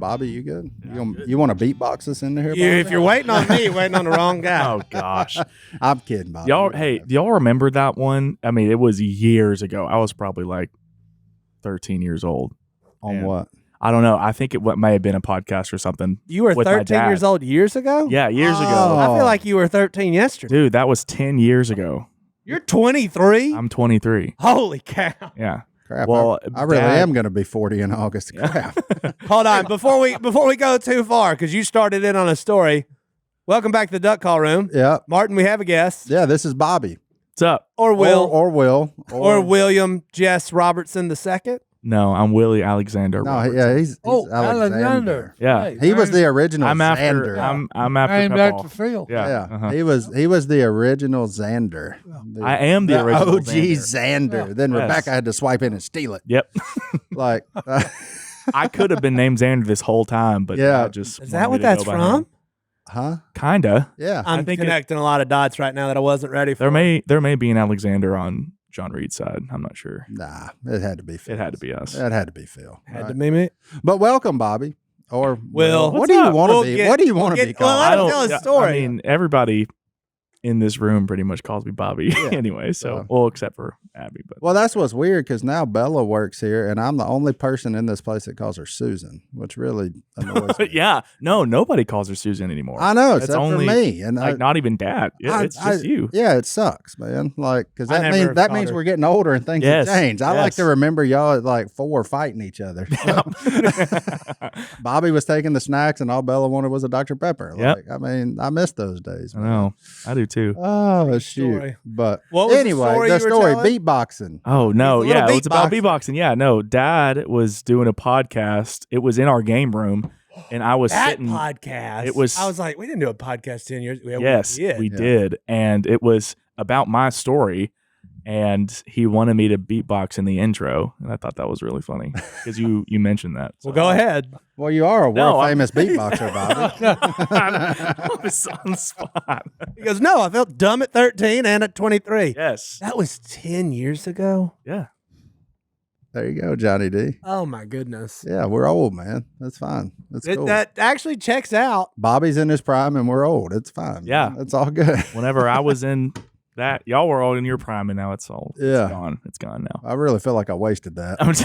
Bobby, you good? You want to beatbox us into here, Bobby? If you're waiting on me, you're waiting on the wrong guy. Oh gosh, I'm kidding, Bobby. do y'all remember that one? I mean, it was years ago. I was probably like 13 years old. On what? I don't know. I think it may have been a podcast or something. You were with my 13 dad. years old years ago? Yeah, years ago. I feel like you were 13 yesterday. Dude, that was 10 years ago. You're 23? I'm 23. Holy cow. Yeah. Crap. Well, I really Dad- am going to be 40 in August. Crap. Hold on. Before we go too far, because you started in on a story, welcome back to the Duck Call Room. Yeah. Martin, we have a guest. Yeah, this is Bobby. What's up? Or Will. Or Will. Or William Jess Robertson II. No, I'm Willie Alexander. No, Robertson. yeah, he's Alexander. Yeah. He was the original I'm after. Xander. I'm after Named Pep after Phil. Yeah. Yeah, uh-huh. he was the original Xander. I am the original OG Xander. Then Yes. Rebecca had to swipe in and steal it. Yep. Like, I could have been named Xander this whole time, but Yeah. I just Is that what that's from? huh? Kinda. Yeah. I'm think connecting a lot of dots right now that I wasn't ready for. There may be an Alexander on John Reed's side. I'm not sure. Nah, it had to be Phil. It had to be us. It had to be Phil. Had right? to be me. But welcome, Bobby. Or Will. What What's do you up? want to We'll be? get- What do you want to be well, called? let I him don't tell his yeah, story. I mean, everybody in this room pretty much calls me Bobby anyway. So, well, except for Abby. But Well, that's what's weird because now Bella works here, and I'm the only person in this place that calls her Susan, which really annoys me. yeah, no, nobody calls her Susan anymore. I know, It's except only for me, and like not even Dad. It's just you. Yeah, it sucks, man. Like, because I that never means called her. we're getting older and things Yes, have changed. I like yes. to remember y'all at like 4 fighting each other. Bobby was taking the snacks, and all Bella wanted was a Dr. Pepper. Yep. Like, I mean, I miss those days. I man. know. I do too. Oh shoot! Story. But What was the anyway, story the you were story telling? beatboxing. Oh no, It's a little yeah, it's about beatboxing. beatboxing. Yeah, no, Dad was doing a podcast. It was in our game room, and I was That sitting. podcast. It was- I was like, we didn't do a podcast 10 years ago. Yes, we did, and it was about my story. And he wanted me to beatbox in the intro, and I thought that was really funny because you mentioned that. Well, go ahead. Well, you are a No, world famous beatboxer, Bobby. I was on the spot. He goes, no, I felt dumb at 13 and at 23. Yes. That was 10 years ago. Yeah. There you go, Johnny D. Oh, my goodness. Yeah, we're old, man. That's fine. That's cool. That actually checks out. Bobby's in his prime, and we're old. It's fine. Yeah. it's all good. Whenever I was in that, y'all were all in your prime, and now it's all Yeah. it's gone. It's gone now. I really feel like I wasted that. I'm just-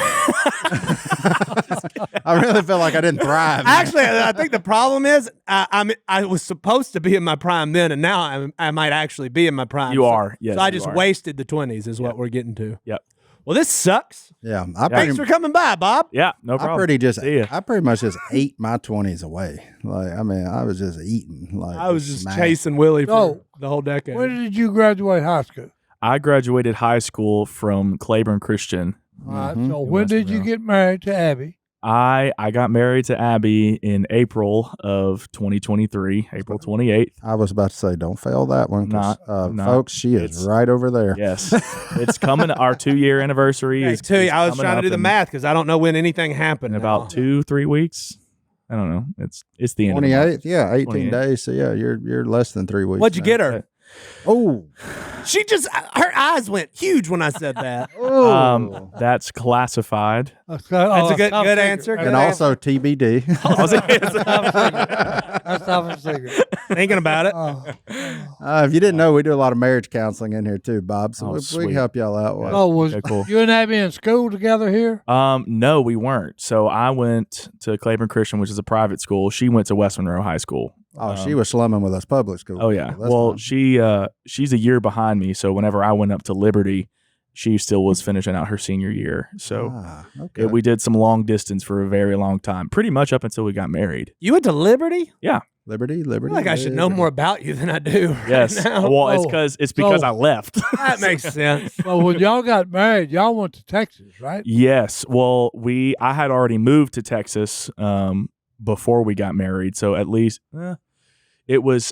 I really feel like I didn't thrive. Actually, I think the problem is I was supposed to be in my prime then, and now I might actually be in my prime. You So- are. Yes, so I you just are. wasted the 20s is what we're getting to. Yep. Well, this sucks. Yeah, Thanks for coming by, Bob. Yeah, no problem. See ya. I pretty much just ate my 20s away. Like, I mean, I was just eating. Like, I was just smacked. chasing Willie for So, the whole decade. When did you graduate high school? I graduated high school from Claiborne Christian. All right. Mhm. So when did you Westville. get married to Abby? I got married to Abby in April of 2023, April 28th. I was about to say, don't fail that one. 'Cause, Not- folks, she is it's- right over there. Yes, it's coming. Our 2-year anniversary Hey, is. too, is I was coming trying to up do the in- math because I don't know when anything happened. in now. about 2-3 weeks. I don't know. It's the end. Of the month. 28th? Yeah, 18 28. days. So, yeah, you're less than 3 weeks. What'd you now. get her? Oh. She just, her eyes went huge when I said that. Oh. That's classified. That's a good answer. And also TBD. That's top of secret. Thinking about it. Oh. If you didn't know, we do a lot of marriage counseling in here too, Bob. So Oh, we can sweet. help y'all out. with it. Oh, was Okay, cool. you and Abby in school together here? No, we weren't. So I went to Claiborne Christian, which is a private school. She went to West Monroe High School. Oh, she was slumming with us public school. Oh yeah. people. That's Well, fine. she's a year behind me. So whenever I went up to Liberty, she still was finishing out her senior year. So Okay. we did some long distance for a very long time, pretty much up until we got married. You went to Liberty? Liberty. I feel like I should know more about you than I do. Yes. Right now. Well, Oh, it's because so- I left. That makes sense. Well, when y'all got married, y'all went to Texas, right? Yes. Well, I had already moved to Texas before we got married. So at least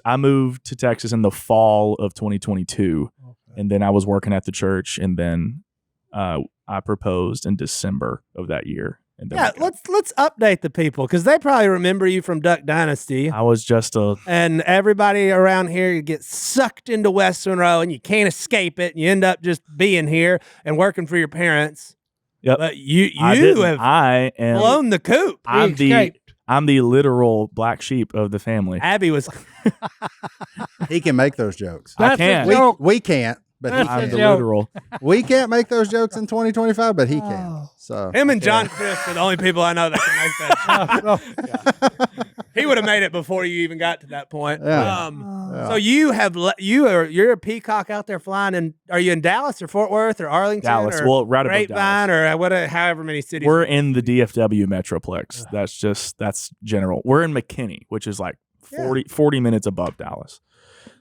I moved to Texas in the fall of 2022. Okay. And then I was working at the church, and then I proposed in December of that year. And then Yeah, let's update the people because they probably remember you from Duck Dynasty. I was just And everybody around here, you get sucked into West Monroe and you can't escape it. And you end up just being here and working for your parents. Yep. But you I have am blown the coop. I'm He escaped. I'm the literal black sheep of the family. Abby was. He can make those jokes. I That's can. a joke. We can't, but he That's I'm a can. the joke. literal. We can't make those jokes in 2025, but he can. So Him and John Chris are the only people I know that can make that joke. He would have made it before you even got to that point. Yeah. So you have you're a peacock out there flying, and are you in Dallas or Fort Worth or Arlington? Dallas. or Well, right above Grapevine or however many cities. We're in the DFW Metroplex. That's general. We're in McKinney, which is like 40 minutes above Dallas.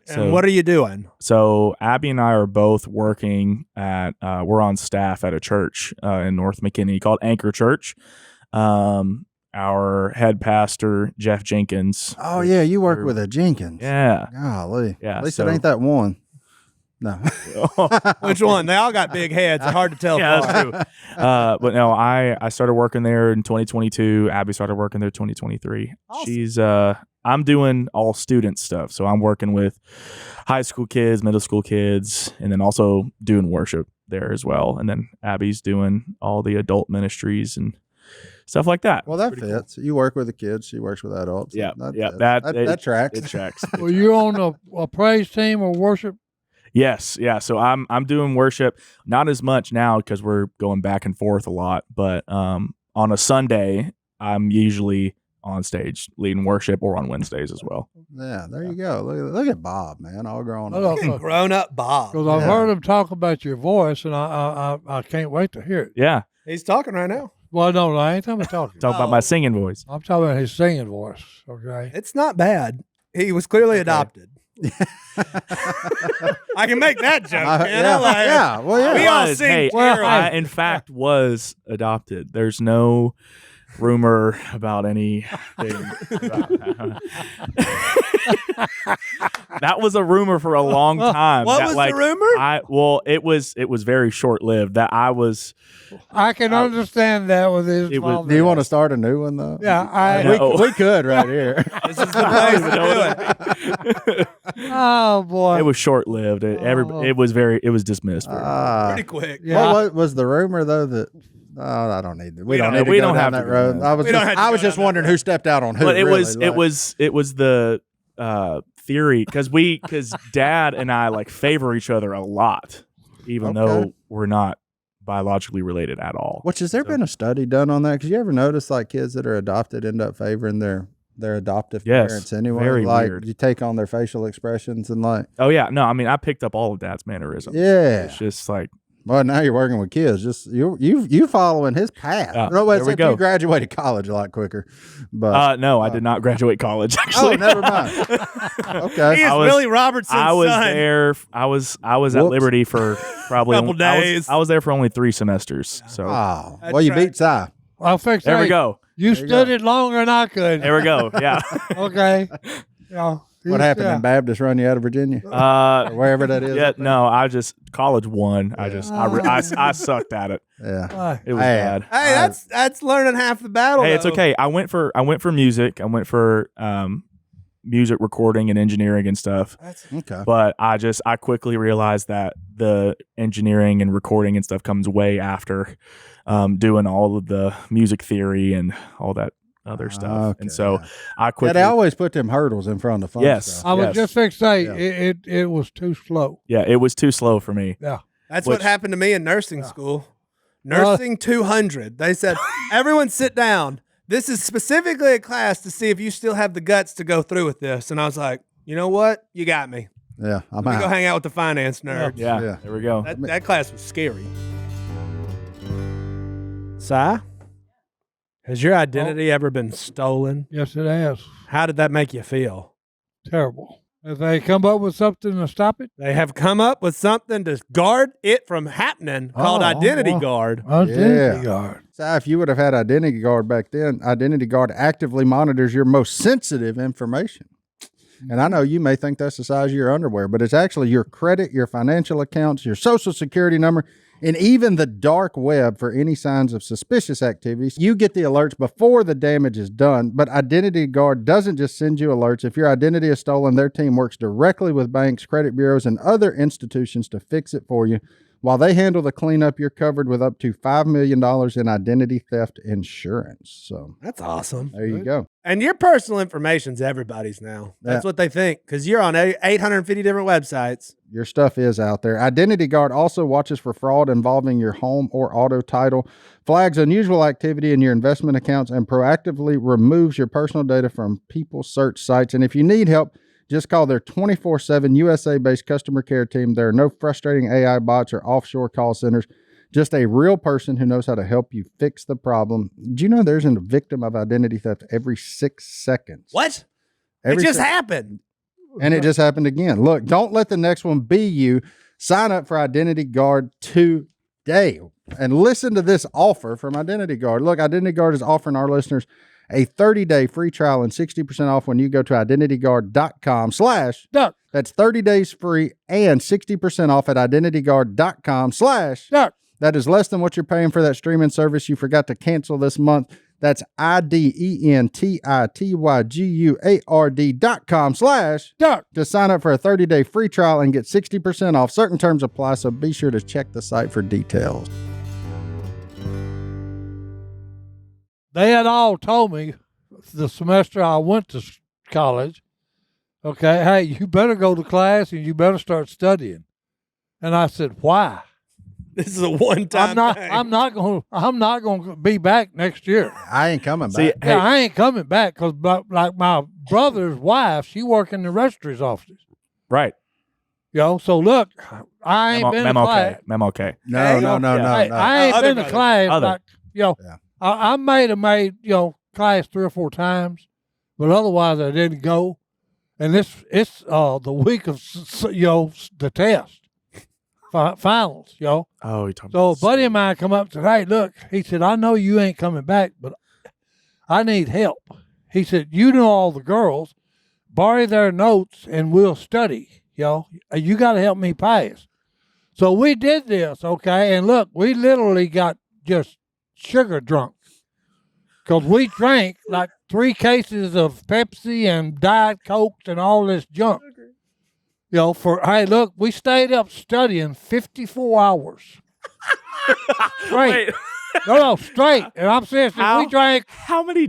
And what are you doing? So Abby and I are both working at, we're on staff at a church in North McKinney called Anchor Church. Our head pastor, Jeff Jenkins. Oh yeah, you work with a Jenkins. Yeah. Golly. Yeah, At least so- it ain't that one. No. Which one? They all got big heads. It's hard to tell. Yeah, apart. that's true. But no, I started working there in 2022. Abby started working there 2023. Awesome. She's I'm doing all student stuff. So I'm working with high school kids, middle school kids, and then also doing worship there as well. And then Abby's doing all the adult ministries and stuff like that. Well, that Pretty cool. fits. You work with the kids. She works with adults. Yeah, That yeah, fits. that- that tracks. It checks. Were you on a praise team or worship? Yes, yeah. So I'm doing worship, not as much now because we're going back and forth a lot. But on a Sunday, I'm usually on stage leading worship, or on Wednesdays as well. Yeah, there you go. Look at Bob, man, all grown up. Because Grown up Bob. I've Yeah. heard him talk about your voice, and I can't wait to hear it. Yeah, He's talking right now. Well, no, I ain't talking about talking. talk about my singing voice. I'm talking about his singing voice. Okay. It's not bad. He was clearly adopted. I can make that joke, man. I like it. yeah. Well, yeah. We all Was. sing Hey, Carol. I, in fact, was adopted. There's no rumor about anything. That was a rumor for a long time. What that, was like, the rumor? Well, it was very short lived. That I was. I can understand that with his. It was- mom. Do you want to start a new one though? Yeah, we could right here. This is the place to do it. Oh boy. It was short lived. It was dismissed. Pretty quick. Yeah. What was the rumor though that? Oh, I don't need to. We don't need to we go don't down have that to go road. down. I was We don't have to I go was just down that wondering who stepped out on who. But it really, was like- it was the theory because Dad and I like favor each other a lot, even though Okay. we're not biologically related at all. Which has there So- been a study done on that? Because you ever notice like kids that are adopted end up favoring their adoptive Yes, parents anyway. very like weird. you take on their facial expressions and like Oh yeah, no, I mean I picked up all of Dad's mannerisms. yeah. It's just like Well, now you're working with kids. Just you following his path. No, there we except go. you graduated college a lot quicker. But no, I did not graduate college. oh, Actually, never mind. He Okay. is was- Willie Robertson's I was son. there. I was at Whoops. Liberty for probably Couple only- I was- days. I was there for only 3 semesters. So Oh, That's well, you right. beat Si. I'll fix there we hey, go. You There you studied longer than I could. There we go. Yeah. Okay. Yeah. What happened Yeah. in Baptist run you out of Virginia or Uh, wherever that is? yeah. No, I just college won. I sucked at it. Yeah. It was Hey, bad. Hey, that's learning half the battle. Hey, it's though. okay. I went for music. I went for music recording and engineering and stuff. Okay. But I quickly realized that the engineering and recording and stuff comes way after doing all of the music theory and all that other stuff. Okay, And so yeah. I Yeah, quickly they always put them hurdles in front of the fun Yes. stuff. I was Yes. just fixed to say Yeah. it was too slow. yeah, it was too slow for me. Yeah. That's Which- what happened to me in nursing school. Nursing 200. They said, everyone sit down. This is specifically a class to see if you still have the guts to go through with this. And I was like, you know what? You got me. Yeah, I'm Let me go out. hang out with the finance nerds. Yeah, Yeah. there we go. That class was scary. Si, has your identity ever been stolen? Yes, it has. How did that make you feel? Terrible. If they come up with something to stop it, They have come up with something to guard it from happening called Identity Guard. identity guard. Si, if you would have had Identity Guard back then, Identity Guard actively monitors your most sensitive information. And I know you may think that's the size of your underwear, but it's actually your credit, your financial accounts, your social security number, and even the dark web for any signs of suspicious activities. You get the alerts before the damage is done, but Identity Guard doesn't just send you alerts. If your identity is stolen, their team works directly with banks, credit bureaus, and other institutions to fix it for you While they handle the cleanup, you're covered with up to $5 million in identity theft insurance. So That's awesome. there you go. And your personal information's everybody's now. That's what they think because you're on 850 different websites. Your stuff is out there. Identity Guard also watches for fraud involving your home or auto title, flags unusual activity in your investment accounts, and proactively removes your personal data from people search sites. And if you need help, just call their 24/7 USA-based customer care team. There are no frustrating AI bots or offshore call centers. Just a real person who knows how to help you fix the problem. Do you know there's a victim of identity theft every 6 seconds? What? Every it just 6 happened. And it just happened again. Look, don't let the next one be you. Sign up for Identity Guard today. And listen to this offer from Identity Guard. Look, Identity Guard is offering our listeners a 30-day free trial and 60% off when you go to identityguard.com/ Duck. That's 30 days free and 60% off at identityguard.com/ Duck. That is less than what you're paying for that streaming service you forgot to cancel this month. That's IDENTITYGUARD.com/ Duck. to sign up for a 30-day free trial and get 60% off. Certain terms apply, so be sure to check the site for details. They had all told me the semester I went to college, okay, hey, you better go to class and you better start studying. And I said, why? This is a one-time thing. I'm not going to be back next year. I ain't coming See, back. hey, Yeah, I ain't coming back because like my brother's wife, she work in the registry's office. right. You know, so look, I ain't been to class. Memo K. No. Hey, I ain't Other been to brothers. class. Other. Like, you know, Yeah. I made class 3 or 4 times, but otherwise I didn't go. And it's the week of the test, finals. Oh, you're talking So a about buddy of mine come up and said, hey, look, he said, I know you ain't coming back, but I need help. He said, you know all the girls, borrow their notes and we'll study. You got to help me pass. So we did this, okay? And look, we literally got just sugar drunk because we drank like 3 cases of Pepsi and Diet Cokes and all this junk. Hey, look, we stayed up studying 54 hours. Straight. Wait, No, straight. And I'm serious. How? We drank. how many?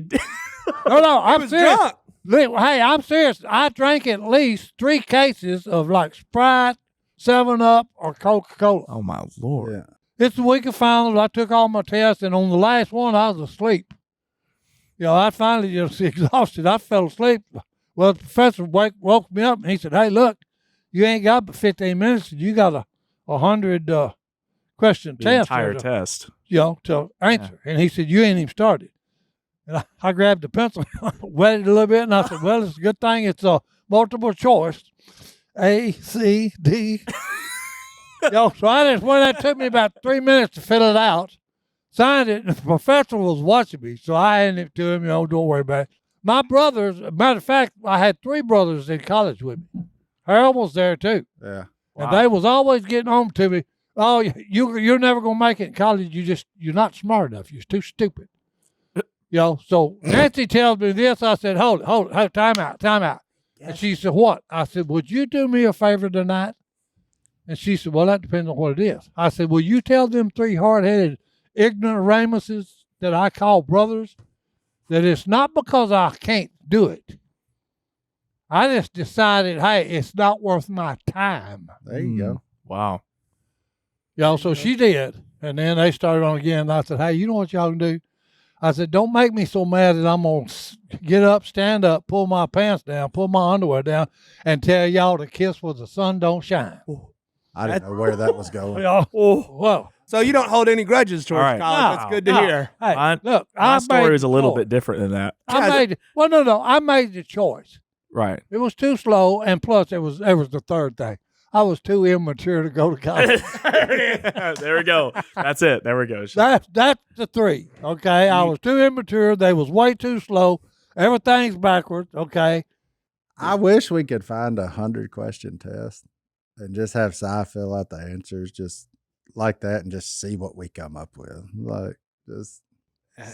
No, I'm was serious. drunk. Hey, I'm serious. I drank at least 3 cases of like Sprite, 7-Up, or Coca-Cola. Oh my Lord. Yeah. It's the week of finals. I took all my tests, and on the last one, I was asleep. I finally just exhausted. I fell asleep. Well, the professor woke me up, and he said, hey, look, you ain't got but 15 minutes. You got a 100 question The test. entire to, test. to answer. And he said, you ain't even started. And I grabbed the pencil, wet it a little bit, and I said, well, it's a good thing it's a multiple choice. A, C, D. So I just went, that took me about 3 minutes to fill it out, signed it, and the professor was watching me. So I handed it to him, don't worry about it. My brothers, matter of fact, I had 3 brothers in college with me. Harold was there too. Yeah. And they was always getting home to me, oh, you're never going to make it in college. You're not smart enough. You're too stupid. So Nancy tells me this. I said, hold it, time out. Yes. And she said, what? I said, would you do me a favor tonight? And she said, well, that depends on what it is. I said, will you tell them 3 hard-headed, ignorant Ramuses that I call brothers that it's not because I can't do it. I just decided, hey, it's not worth my time. There you go. Wow. So she did. And then they started on again. And I said, hey, you know what y'all can do? I said, don't make me so mad that I'm going to get up, stand up, pull my pants down, pull my underwear down, and tell y'all to kiss where the sun don't shine. I didn't know where that was going. Well, So you don't hold any grudges towards All right. college. No, That's good to no. hear. Hey, My- look, My I story made is a the little choice. bit different than that. I made the choice. Right. It was too slow, and plus it was the third thing. I was too immature to go to college. There we go. That's it. There we go. That's the 3. Okay, I was too immature. They was way too slow. Everything's backwards. Okay, I wish we could find 100-question test and just have Si fill out the answers just like that and just see what we come up with. Like, just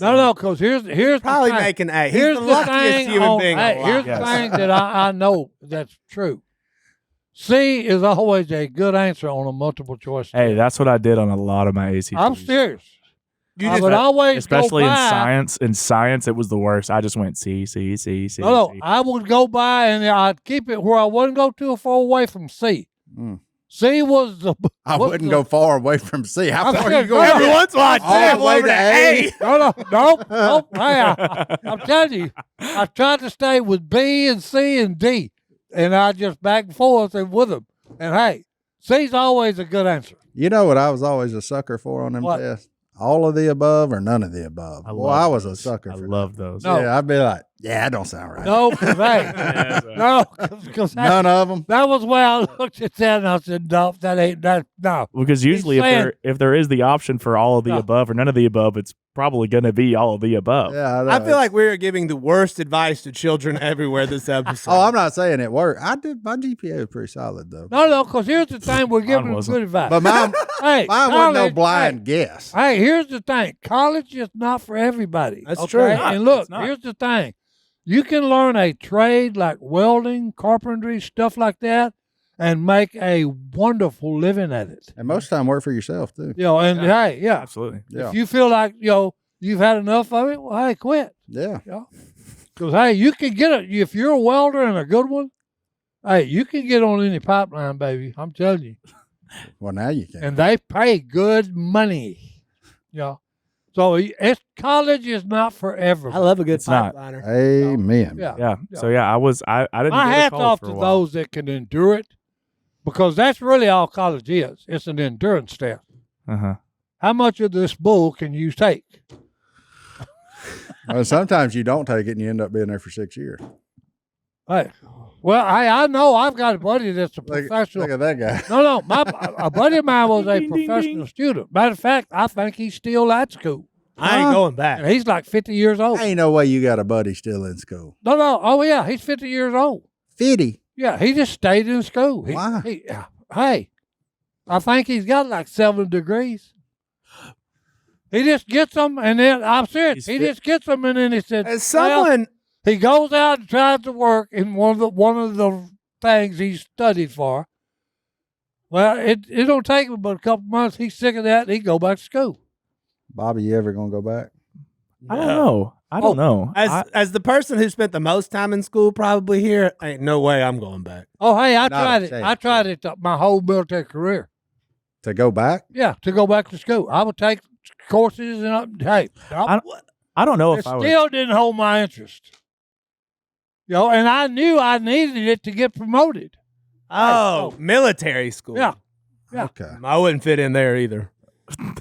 no, because here's Probably the thing. making A. He's Here's the the luckiest thing human on- being hey, alive. here's Yes. the thing that I know that's true. C is always a good answer on a multiple choice. Hey, test. that's what I did on a lot of my ACTs. I'm serious. You I just- would always Especially go in by, science. In science, it was the worst. I just went C, C, C, C. No, C. I would go by and I'd keep it where I wouldn't go too far away from C. Mm. C was the. I was wouldn't the- go far away from C. How I'm far are saying, you going? every once in a while, All the travel way over to to A? A. No. Hey, I'm telling you, I tried to stay with B and C and D, and I just back and forth and with them. And hey, C's always a good answer. You know what I was always a sucker for on them What? tests? All of the above or none of the above. Well, I was a sucker I for love those. No. Yeah, I'd be like, yeah, that don't sound right. No, 'cause, hey, no, because None of them. that was where I looked at that and I said, no, that ain't that. No, Because usually, saying- if there is the option for all of the No. above or none of the above, it's probably going to be all of the above. Yeah, I feel like we're giving the worst advice to children everywhere this episode. Oh, I'm not saying it worked. I did. My GPA was pretty solid though. no, because here's the thing: we're giving them wasn't. good advice. But mine, hey, mine wasn't no college- blind guess. Hey, here's the thing: college is not for everybody. That's okay? true. And look, It's not. here's the thing: you can learn a trade like welding, carpentry, stuff like that, and make a wonderful living at it. And most of the time, work for yourself too. And hey, yeah, Absolutely. Yeah, if you feel like you've had enough of it, well, hey, quit. yeah. Because hey, you can get it if you're a welder and a good one. Hey, you can get on any pipeline, baby. I'm telling you, Well, now you can. and they pay good money. So college is not for everyone. I love a good It's not. pipeliner. Amen. Yeah. Yeah. So yeah, I didn't. My go to hat's college off for to a while. those that can endure it, because that's really all college is. It's an endurance test. Uh-huh. How much of this bull can you take? Well, sometimes you don't take it and you end up being there for 6 years. Hey, well, I know I've got a buddy that's a Look, professional. look at that guy. No, a buddy of mine was a Ding, ding, professional student. Matter of fact, I think he's still at school. I ain't going back. And he's like 50 years old. Ain't no way you got a buddy still in school. No. Oh, yeah, he's 50 years old. 50. Yeah, he just stayed in school. Why? Hey, I think he's got like 7 degrees. He just gets them, and then I'm serious. He just gets them, and then he said, As someone, he goes out and tries to work in one of the things he studied for. Well, it don't take him but a couple months. He's sick of that. He go back to school. Bobby, you ever gonna go back? I don't know. I don't know. as the person who spent the most time in school probably here, ain't no way I'm going back. Oh, hey, I Not tried a it. chance. I tried it my whole military career. To go back? Yeah, to go back to school. I would take courses and hey, I don't know it if I would. still didn't hold my interest. And I knew I needed it to get promoted. Oh, military school. Yeah. Yeah. Okay. I wouldn't fit in there either.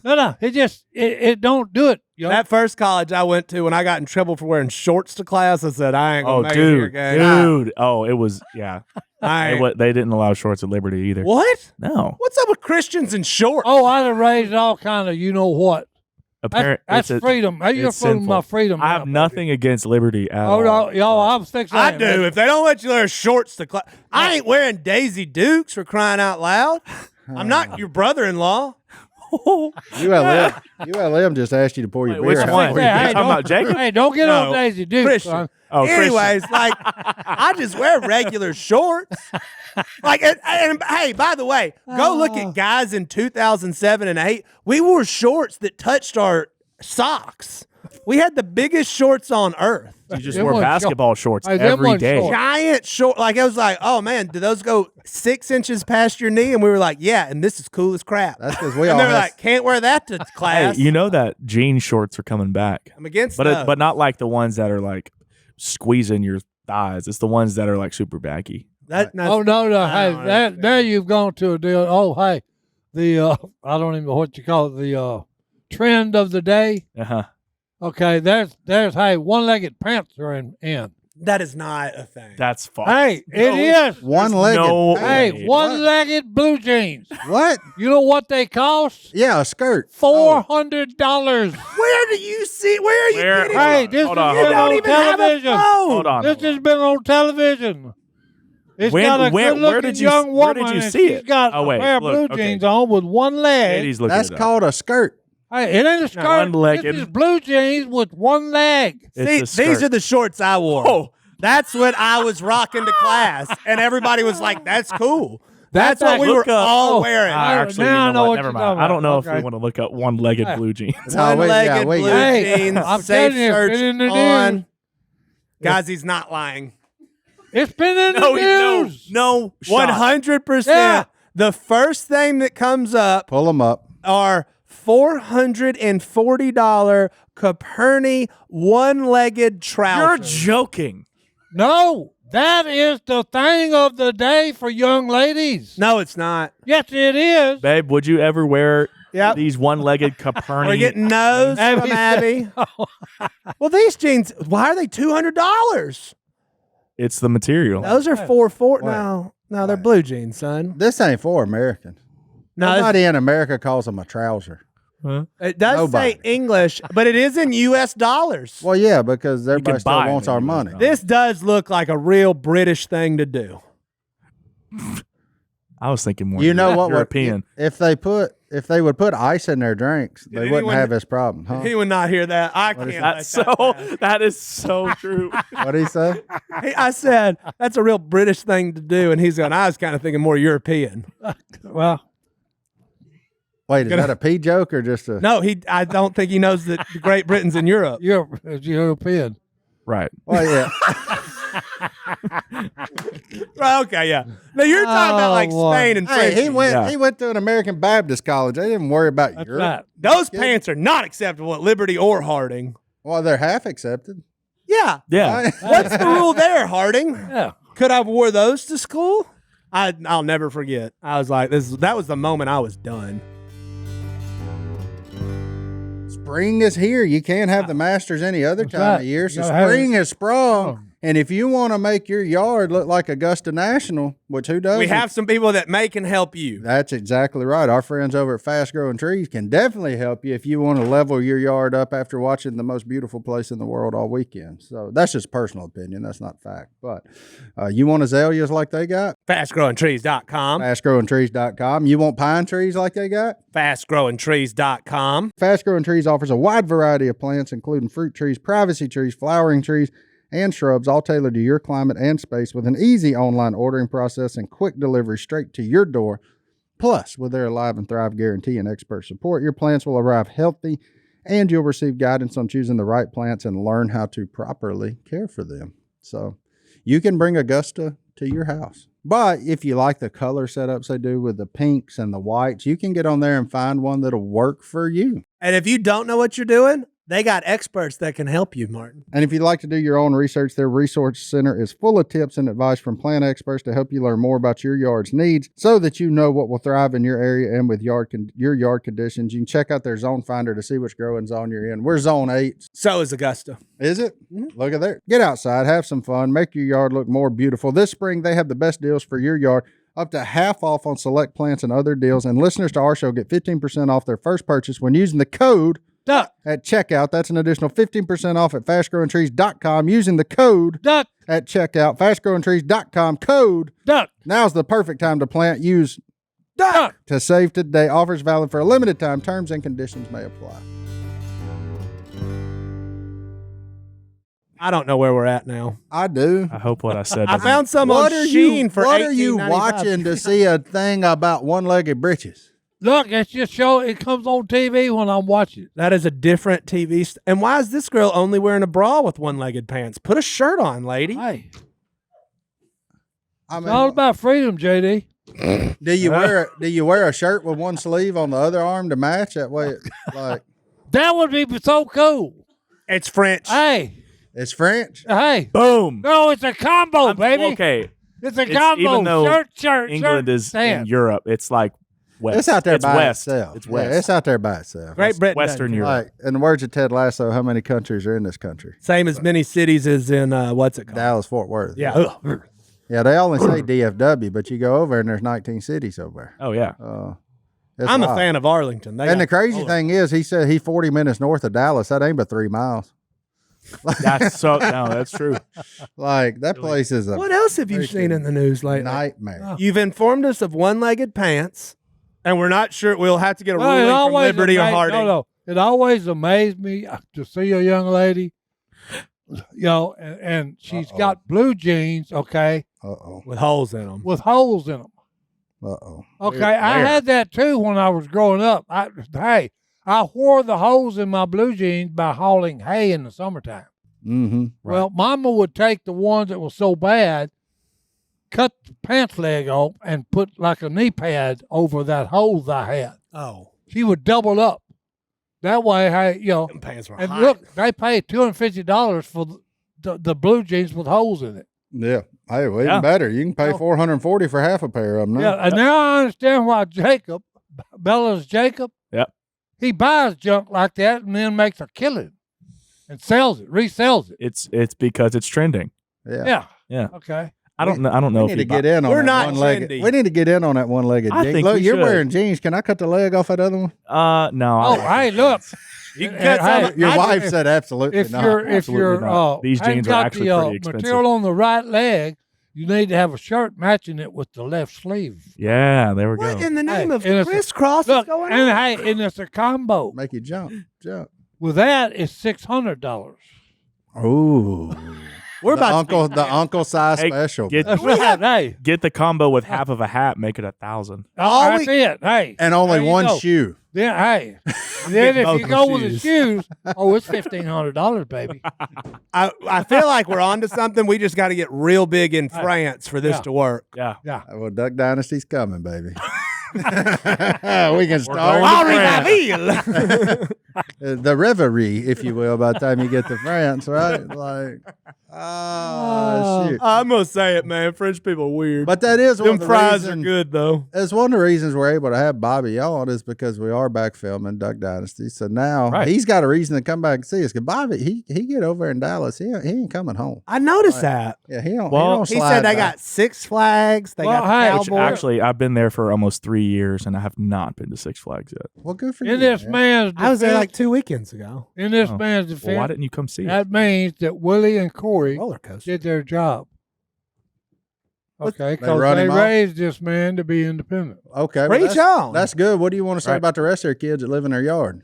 No, it don't do it. That first college I went to, when I got in trouble for wearing shorts to class, I said, I ain't Oh, going to make it here, dude, gang. dude. Oh, it was yeah. I ain't- They didn't allow shorts at Liberty either. What? No. What's up with Christians and shorts? Oh, I'd have raised all kind of what. That's It's freedom. Hey, you're it's from sinful. my freedom. I have nothing against Liberty at Oh, all. no, y'all, I'm fixing I that. do. If they don't let you wear shorts to class, I ain't wearing Daisy Dukes for crying out loud. I'm not your brother-in-law. ULM just asked you to pour your Wait, beer which out. one? for you. Hey, Talking about Jacob? Hey, don't get No, on Daisy Duke, Christian. son. Oh, Christian. Anyways, like, I just wear regular shorts. Like, and hey, by the way, go look at guys in 2007 and 8. We wore shorts that touched our socks. We had the biggest shorts on earth. You just Them wear ones basketball shorts Hey, them every ones day. short. Giant short. Like, it was like, oh, man, do those go 6 inches past your knee? And we were like, yeah, and this is cool as crap. That's because we And all they were have, like, can't wear that to Hey, class. you know that jean shorts are coming back, I'm against but those. but not like the ones that are like squeezing your thighs. It's the ones that are like super baggy. That, Oh, no. I Hey, don't that, there you've gone to a deal. Oh, hey, I don't even know what you call it, the trend of the day. Uh-huh. Okay, there's hey, one-legged pants are in. that is not a thing. That's fine. Hey, it is. one-legged. no Hey, way. one-legged blue jeans. What? You know what they cost? Yeah, a skirt. $400. Where do you see? Where are you Where- getting? Hey, this Hold has on, been hold you on. don't on even have a television. phone. Hold on. This has been on television. It's When- got a where good-looking did you- young where woman. did you and see she's it? got Oh, wait, a pair of look, blue okay. jeans on with one leg. Katie's looking That's it up. called a skirt. Hey, it ain't a skirt. one-legged. This is blue jeans with one leg. It's a See, these skirt. are the shorts I wore. Oh, That's what I was rocking to class, and everybody was like, "That's cool." That's what we Look were up- all wearing. Actually, now I you know know what? what Never you're mind. talking I don't know about. if we want to look up one-legged blue jeans. No, One-legged we- blue Hey, jeans. I'm Safe telling you, it's search been in the on. news. Guys, he's not lying. It's been in the No, news. no, 100%. Yeah. The first thing that comes up Pull them up. are $440 Caperni one-legged You're trousers. joking. No, that is the thing of the day for young ladies. No, it's not. Yes, it is. Babe, would you ever wear Yep. these one-legged Caperni? We're getting no's from Abby. Well, these jeans, why are they $200? It's the material. Those are $440. Wait. No, they're blue jeans, son. This ain't for American. No, it's- Nobody in America calls them a trouser. Huh? it does Nobody. say English, but it is in U.S. dollars. Well, yeah, because everybody still buy 'em wants in our US money. dollars. This does look like a real British thing to do. I was thinking more. You know what? European. If they would put ice in their drinks, they wouldn't anyone- have this problem, huh? He would not hear that. I can't. That's let that so. pass. That is so true. What'd he say? I said that's a real British thing to do, and he's going. I was kind of thinking more European. Well, Wait, is that a pee joke or just a? No, I don't think he knows that Great Britain's in Europe. it's European. Right. Well, yeah. Right, okay, yeah. No, you're talking about like boy. Spain and Hey, French. he went. Yeah. He went to an American Baptist college. They didn't worry about That's Europe. right. Those pants are not acceptable at Liberty or Harding. Well, they're half accepted. Yeah. Yeah. What's the rule there, Harding? Yeah. Could I have wore those to school? I'll never forget. I was like, that was the moment I was done. Spring is here. You can't have the Masters any other That's time right. of year. You So gotta have spring has sprung. Oh. And if you want to make your yard look like Augusta National, which who does? We have some people that may can help you. That's exactly right. Our friends over at Fast Growing Trees can definitely help you if you want to level your yard up after watching the most beautiful place in the world all weekend. So that's just personal opinion. That's not fact. But you want azaleas like they got? FastGrowingTrees.com. FastGrowingTrees.com. You want pine trees like they got? FastGrowingTrees.com. Fast Growing Trees offers a wide variety of plants, including fruit trees, privacy trees, flowering trees, and shrubs, all tailored to your climate and space with an easy online ordering process and quick delivery straight to your door. Plus, with their Alive and Thrive guarantee and expert support, your plants will arrive healthy and you'll receive guidance on choosing the right plants and learn how to properly care for them. So you can bring Augusta to your house. But if you like the color setups they do with the pinks and the whites, you can get on there and find one that'll work for you. And if you don't know what you're doing, they got experts that can help you, Martin. And if you'd like to do your own research, their resource center is full of tips and advice from plant experts to help you learn more about your yard's needs so that you know what will thrive in your area and with your yard conditions. You can check out their zone finder to see which growing zone you're in. We're zone 8. So is Augusta. Is it? Look at there. Get outside, have some fun, make your yard look more beautiful. This spring, they have the best deals for your yard, up to half off on select plants and other deals. And listeners to our show get 15% off their first purchase when using the code Duck. at checkout. That's an additional 15% off at fastgrowingtrees.com using the code Duck. at checkout. Fastgrowingtrees.com code. Duck. Now's the perfect time to plant. Use Duck. to save today. Offers valid for a limited time. Terms and conditions may apply. I don't know where we're at now. I do. I hope what I said. I doesn't- found some What on are Sheen you? for What are you $18.95. watching to see a thing about one-legged britches? Look, it's just show. It comes on TV when I'm watching. That is a different TV. And why is this girl only wearing a bra with one-legged pants? Put a shirt on, lady. Hey, I it's all about freedom, JD. do you wear a shirt with one sleeve on the other arm to match? That way, That would be so cool. It's French. Hey, it's French. hey. Boom. No, it's a combo, baby. Okay. It's a It's- combo. even though shirt. England shirt, is in pants. Europe. It's like west. It's out there by west. itself. It's Yeah, west. it's out there by itself. Great Britain. Western doesn't. Europe. Like in the words of Ted Lasso, how many countries are in this country? Same as many cities as in, what's it called? Dallas, Fort Worth. Yeah. Ugh. Yeah, they only say DFW, but you go over and there's 19 cities over Oh yeah. there. It's I'm a wild. fan of Arlington. They And the got- crazy thing is, he said he's 40 minutes north of Dallas. That ain't but 3 miles. That's so. No, that's true. Like that place is a What else have you freaking seen in the news lately? nightmare. You've informed us of one-legged pants, and we're not sure. We'll have to get a Well, ruling it from always Liberty or amazed- Harding. No. It always amazed me to see a young lady and she's got blue jeans, okay, With holes in them. with holes in them. Okay, I had that too when I was growing up. I wore the holes in my blue jeans by hauling hay in the summertime. Mm-hmm. Well, Mama would take the ones that were so bad, cut the pants leg off, and put like a knee pad over that hole that I had. Oh. She would double up. That way, Them pants were and hot. look, they paid $250 for the blue jeans with holes in it. Yeah. Hey, well, even better. You can pay $440 for half a pair of them. Yeah, and now I understand why Bella's Jacob, he buys junk like that and then makes a killing and sells it, resells it. It's because it's trending. Yeah. Yeah. Okay. I don't know. We need to get in on We're that not one-legged. trendy. We need to get in on that one-legged I jeans. think Look, we you're should. wearing jeans. Can I cut the leg off that other one? No. Oh, hey, look. You can cut some. Your wife said absolutely If not. you're absolutely not. These hadn't jeans are got actually the, pretty expensive. material on the right leg, you need to have a shirt matching it with the left sleeve. Yeah, there we go. What in the name of and it's- crisscross is Look, going and on? hey, and it's a combo. Make you jump. With that, it's $600. Ooh. We're about to the uncle size Hey, special. get- That's right. Hey, Get the combo with half of a hat, make it 1,000. that's it. Hey, and only there you one go. shoe. Then hey, then getting if both you my go with the shoes. shoes, it's $1,500, baby. I feel like we're on to something. We just got to get real big in France for this Yeah. to work. Yeah. Yeah. Well, Duck Dynasty's coming, baby. We can start going to France. the reverie, if you will, by the time you get to France, right? Like, shoot. I'm gonna say it, man. French people are weird. But that is one them of the fries reasons, are good though. It's one of the reasons we're able to have Bobby on is because we are back filming Duck Dynasty. So now Right. he's got a reason to come back and see us. Because Bobby, he get over in Dallas. He ain't coming home. I noticed that. Yeah, he don't. Well, he don't He slide said they back. got Six Flags. They Well, got hey, the Which Cowboy. actually, I've been there for almost 3 years, and I have not been to Six Flags yet. Well, good for you. In this man. man's I was there like defense, 2 weekends ago. in this Oh. man's Well, defense, why didn't you come see it? that means that Willie and Corey Roller coaster. did their job. Okay, They because run they him off? raised this man to be independent. Okay, Preach that's, on. That's good. What do you want to say Right. about the rest of their kids that live in their yard?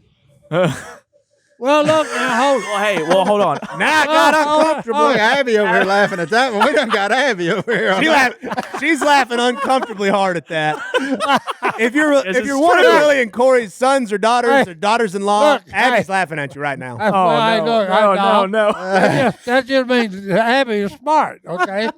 Well, look now, hold. Hold on. Now I got Oh, uncomfortable. Boy, Abby over here laughing at that one. We done got Abby over here. She's laughing uncomfortably hard at that. If you're This if is you're one of true. Willie and Corey's sons or daughters or daughters-in-law, Look, Abby's hey. laughing at you right now. That's Oh, why no, look, no. That just means that Abby is smart. Okay,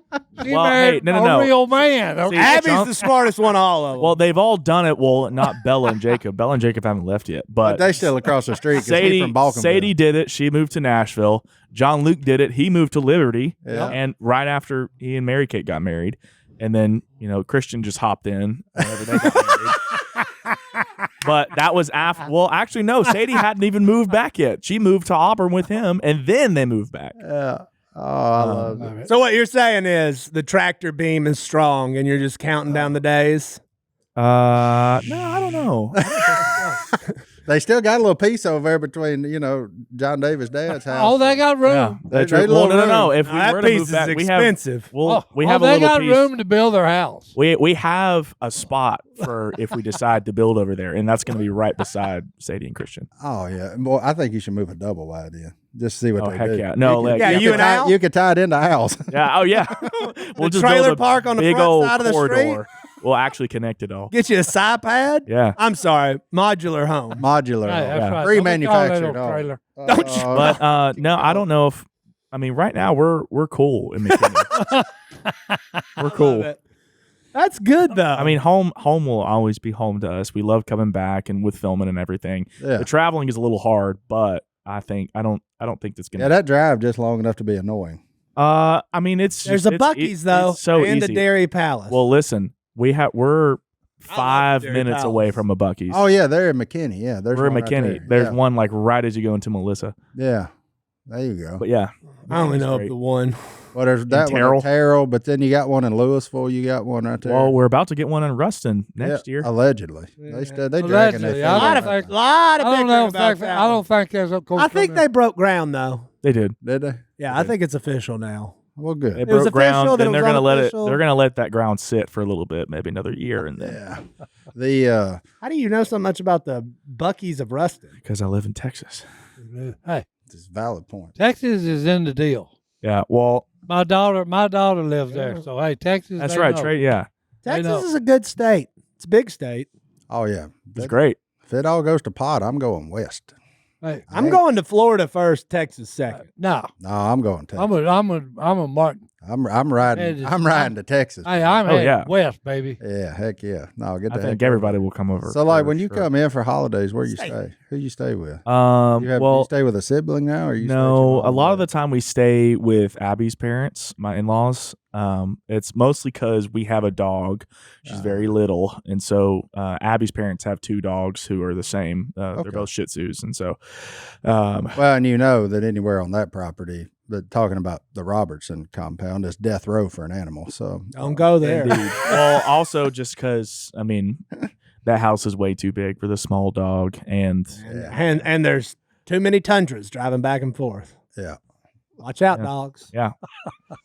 she Well, married hey, no, a no. real man. Okay, See, Abby's the smartest one of all of them. Well, they've all done it. Well, not Bella and Jacob. Bella and Jacob haven't left yet. But But they still across the street because he's Sadie, from Balkanville. Sadie did it. She moved to Nashville. John Luke did it. He moved to Liberty. Yeah. And right after he and Mary Kate got married. And then, Christian just hopped in whenever they got married. But that was after. Well, actually, no. Sadie hadn't even moved back yet. She moved to Auburn with him, and then they moved back. Yeah. Oh, I love it. So what you're saying is the tractor beam is strong, and you're just counting down the days. No, I don't know. They still got a little piece over there between, John Davis' dad's house. oh, they got room. Yeah, They- that's they right. Well, little no. room. If we Now, were that to piece move is back, expensive. we have a they little got piece. room to build their house. We have a spot for if we decide to build over there, and that's going to be right beside Sadie and Christian. Oh, yeah. Well, I think you should move a double wide in. Just see what Oh, they heck do. yeah. No, you like- can, Yeah, you can and tie, Al? you can tie it into a house. Yeah. Oh, yeah. We'll just trailer build a park on the big front old side of the corridor. street? We'll actually connect it all. Get you a side pad? Yeah. I'm sorry, modular home. Modular. Hey, that's Yeah. right. Pre-manufactured. Don't be calling that Oh. no trailer. Don't you- But no, I don't know if. I mean, right now we're cool in McKinney. We're cool. That's good though. I mean, home will always be home to us. We love coming back and with filming and everything. Yeah. The traveling is a little hard, but I don't think that's gonna. Yeah, that drive just long enough to be annoying. I mean, it's there's just, a Buc-ee's it's though, so and easy. the Dairy Palace. Well, listen, we're 5 Dairy minutes Palace. away from a Buc-ee's. Oh, yeah, they're in McKinney. Yeah, there's we're in one right McKinney. there. There's yeah. one like right as you go into Melissa. Yeah, there you go. But yeah, I only know of great. the one. Well, there's that one Terrell. in Terrell, but then you got one in Louisville. You got one right there. Well, we're about to get one in Ruston next Yeah, year. Allegedly. They dragging Allegedly, their I feet. don't of think- lot of I don't bickering know. about I that don't think there's a. I think they broke ground though. They did. Did they? Yeah, I think it's official now. Well, good. They was broke ground, official, then then it they're was gonna let it. unofficial. They're gonna let that ground sit for a little bit, maybe another year, and then Yeah. The How do you know so much about the Buc-ee's of Ruston? because I live in Texas. Hey, It's a valid point. Texas is in the deal. Yeah. Well, My daughter lives there. So hey, Texas. that's they right, know. Trey. Yeah. They know. Texas is a good state. It's a big state. Oh yeah, It's great. If it all goes to pot, I'm going west. Hey, I'm going to Florida first, Texas second. no, No, I'm going Texas. I'm a Martin. I'm riding. Hey, I'm riding to Texas. Hey, I'm Oh, heading yeah. west, baby. Yeah, heck yeah. No, get I the think heck everybody over. will come over. So, like, for when you sure. come in for holidays, where you Stay. stay? Who you stay with? You Well, stay with a sibling now, or you? stay at your no, mom a and lot of the dad? time we stay with Abby's parents, my in-laws. It's mostly because we have a dog. She's very little, and so Abby's parents have 2 dogs who are the same. Okay. They're both Shih Tzus, and so Well, and you know that anywhere on that property, but talking about the Robertson compound is death row for an animal. So Don't go there. indeed. Well, also just because I mean that house is way too big for the small dog, and And there's too many tundras driving back and forth. yeah, Watch out, Yeah. dogs. yeah.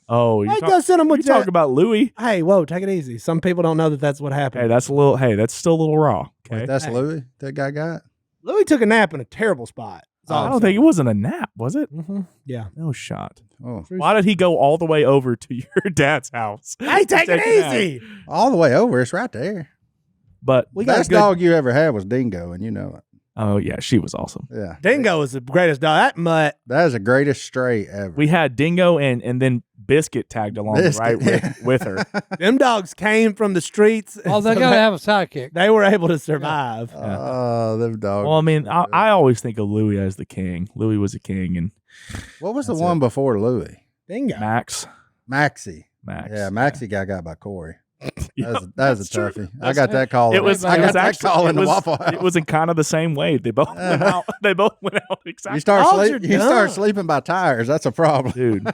Oh, Hey, go send them you with talk that. about Louis. Hey, whoa, take it easy. Some people don't know that that's what happened. Hey, that's a little. Hey, that's still a little raw. Okay, Wait, that's Hey. Louis that guy got. Louis took a nap in a terrible spot. I don't think it wasn't a nap, was it? Mm-hmm. Yeah. No shot. Oh, Why did he go all the way over to your dad's house? Hey, take it Take a nap. easy. all the way over. It's right there. But We got a Best good dog you ever had was Dingo, and you know it. oh yeah, she was awesome. Yeah, Dingo is the greatest dog. That mutt. that is the greatest stray ever. We had Dingo and then Biscuit tagged along Biscuit, right yeah. with her. Them dogs came from the streets. Oh, they so gotta have a sidekick. they were able to survive. Oh, them dogs. Well, I mean, were I, good. I always think of Louis as the king. Louis was a king, and What was the That's one it. before Louis? Dingo. Max. Maxie. Max. Yeah, Maxie got by Corey. Yeah, That was a that's true. toughie. I got that call. It was. I it got was that actually. call It in the was, Waffle House. it was in kind of the same way. They both went out. They both went out exactly. You start Dogs sleep. are You start dumb. sleeping by tires. That's a problem. Dude.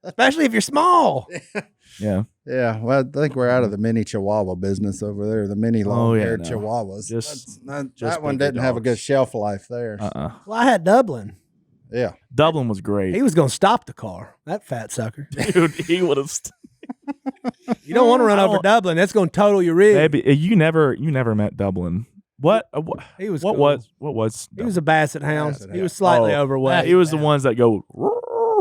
Especially if you're small. Yeah. Yeah, well, I think we're out of the mini Chihuahua business over there. The mini long-haired no. Chihuahuas. Just That one bigger didn't have a good dogs. shelf life there. Well, I had Dublin. Yeah, Dublin was great. He was going to stop the car. That fat sucker. Dude, he would have. You don't want to run over Dublin. That's going to total your rig. Maybe you never met Dublin. What? He was What cool. was? He was a basset hound. Basset He was slightly overweight. He was the ones that go.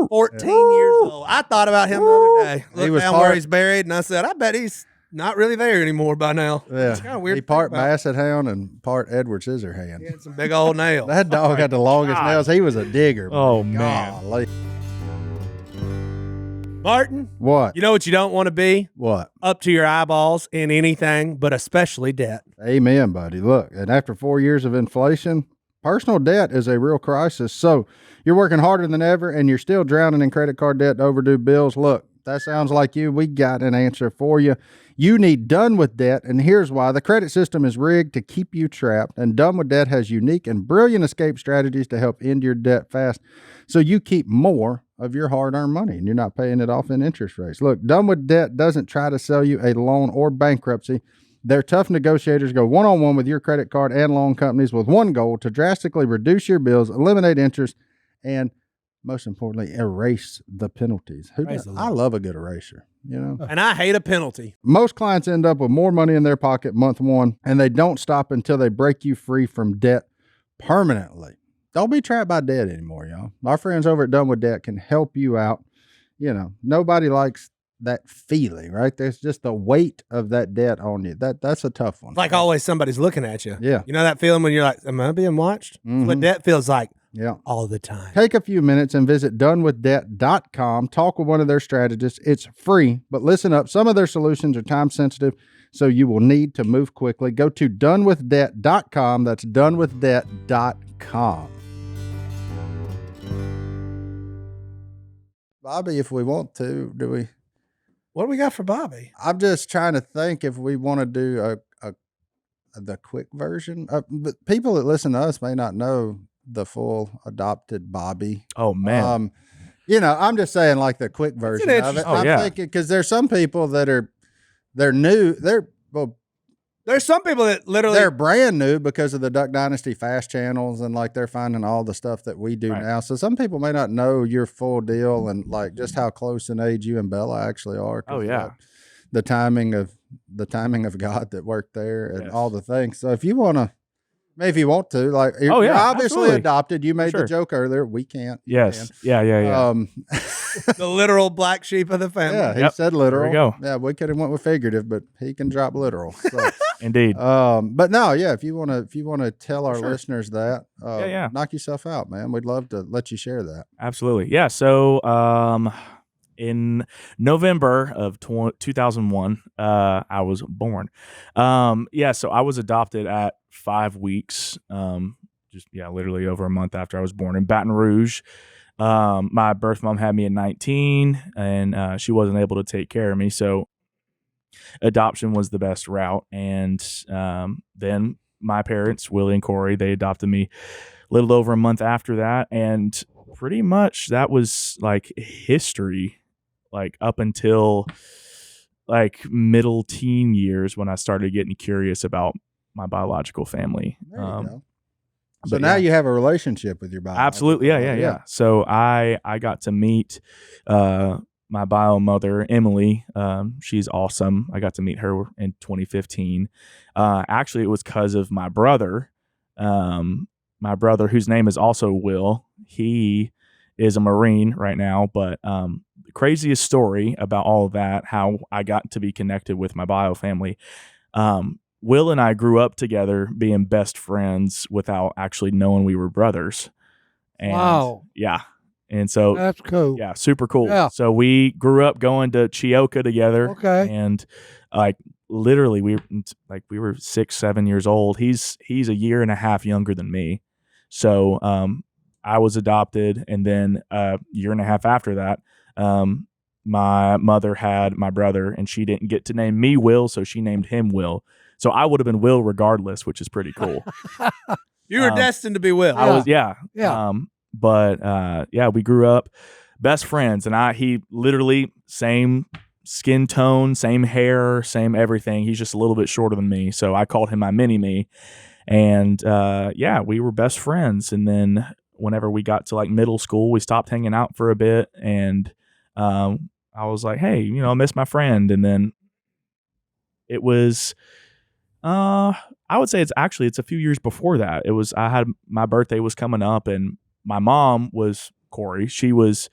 14 years old. I thought about him the other day. Looked was down part- where he's buried, and I said, I bet he's not really there anymore by now. yeah. It's kind of weird. He to think part about. Basset Hound and part Edward Scissorhand. He had some big old nails. That dog had the longest God. nails. He was a digger. Oh, man. Golly. Martin, What? you know what you don't want to be? What? Up to your eyeballs in anything, but especially debt. Amen, buddy. Look, and after 4 years of inflation, personal debt is a real crisis. So you're working harder than ever and you're still drowning in credit card debt and overdue bills. Look, that sounds like you. We got an answer for you. You need Done With Debt, and here's why. The credit system is rigged to keep you trapped, and Done With Debt has unique and brilliant escape strategies to help end your debt fast so you keep more of your hard-earned money and you're not paying it off in interest rates. Look, Done With Debt doesn't try to sell you a loan or bankruptcy. Their tough negotiators go one-on-one with your credit card and loan companies with one goal: to drastically reduce your bills, eliminate interest, and most importantly, erase the penalties. Praise the I Lord. love a good eraser, you know? And I hate a penalty. Most clients end up with more money in their pocket month one, and they don't stop until they break you free from debt permanently. Don't be trapped by debt anymore, y'all. Our friends over at Done With Debt can help you out. You know, nobody likes that feeling, right? There's just the weight of that debt on you. That's a tough one. Like always, somebody's looking at you. Yeah. You know that feeling when you're like, am I being watched? That's what Mhm. debt feels like Yeah. all the time. Take a few minutes and visit donewithdebt.com. Talk with one of their strategists. It's free, but listen up. Some of their solutions are time sensitive, so you will need to move quickly. Go to donewithdebt.com. That's donewithdebt.com. Bobby, if we want to, do we? What do we got for Bobby? I'm just trying to think if we want to do the quick version. But people that listen to us may not know the full adopted Bobby. Oh man. You know, I'm just saying like the quick version of it. interesting- Oh, I'm yeah. thinking because there's some people that they're new. There's some people that literally They're brand new because of the Duck Dynasty fast channels and like they're finding all the stuff that we do Right. now. So some people may not know your full deal and like just how close in age you and Bella actually are. 'cause, Oh, yeah. like, the timing of God that worked there and Yes. all the things. So if you want to Maybe if you want to, like, Oh, you're yeah, obviously absolutely. adopted. You made sure. the joke earlier. We can't. You Yes. can. Yeah. The literal black sheep of the family. Yeah, he Yep. said literal. There we go. Yeah, we could have went with figurative, but he can drop literal. So, Indeed. but no, yeah. If you want to tell our sure. listeners that, Yeah. knock yourself out, man. We'd love to let you share that. Absolutely. Yeah. So, in November of 2001, I was born. So I was adopted at 5 weeks. Literally over a month after I was born in Baton Rouge. My birth mom had me at 19, and she wasn't able to take care of me, so adoption was the best route. And then my parents, Willie and Corey, they adopted me a little over a month after that, and pretty much that was like history, like up until like middle teen years when I started getting curious about my biological family. There you go. So but now yeah. you have a relationship with your bio. Absolutely. Yeah. So I got to meet my bio mother, Emily. She's awesome. I got to meet her in 2015. Actually, it was because of my brother. My brother, whose name is also Will. He is a Marine right now. But the craziest story about all of that, how I got to be connected with my bio family. Will and I grew up together being best friends without actually knowing we were brothers. And Wow. Yeah. And so That's cool. yeah, super cool. Yeah. So we grew up going to Chioka together. Okay. And like literally we were 6-7 years old. He's a year and a half younger than me. So I was adopted, and then a year and a half after that, my mother had my brother, and she didn't get to name me Will, so she named him Will. So I would have been Will regardless, which is pretty cool. You were destined to be Will. I was, Yeah. we grew up best friends, and he literally same skin tone, same hair, same everything. He's just a little bit shorter than me, so I called him my mini me. And we were best friends. And then whenever we got to like middle school, we stopped hanging out for a bit, and I was like, hey, I miss my friend. And then it was I would say it's a few years before that. My birthday was coming up, and my mom was Corey. She was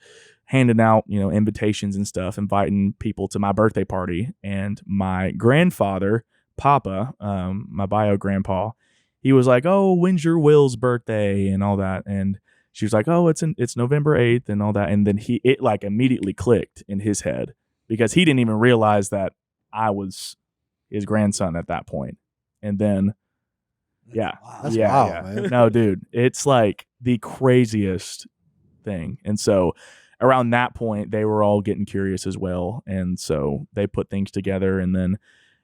handing out, invitations and stuff, inviting people to my birthday party. And my grandfather, Papa, my bio grandpa, he was like, oh, when's your Will's birthday and all that. And she was like, oh, it's November 8th and all that. And then it like immediately clicked in his head, because he didn't even realize that I was his grandson at that point. And then, That's wild, man. No, dude, it's like the craziest thing. And so around that point, they were all getting curious as well. And so they put things together, and then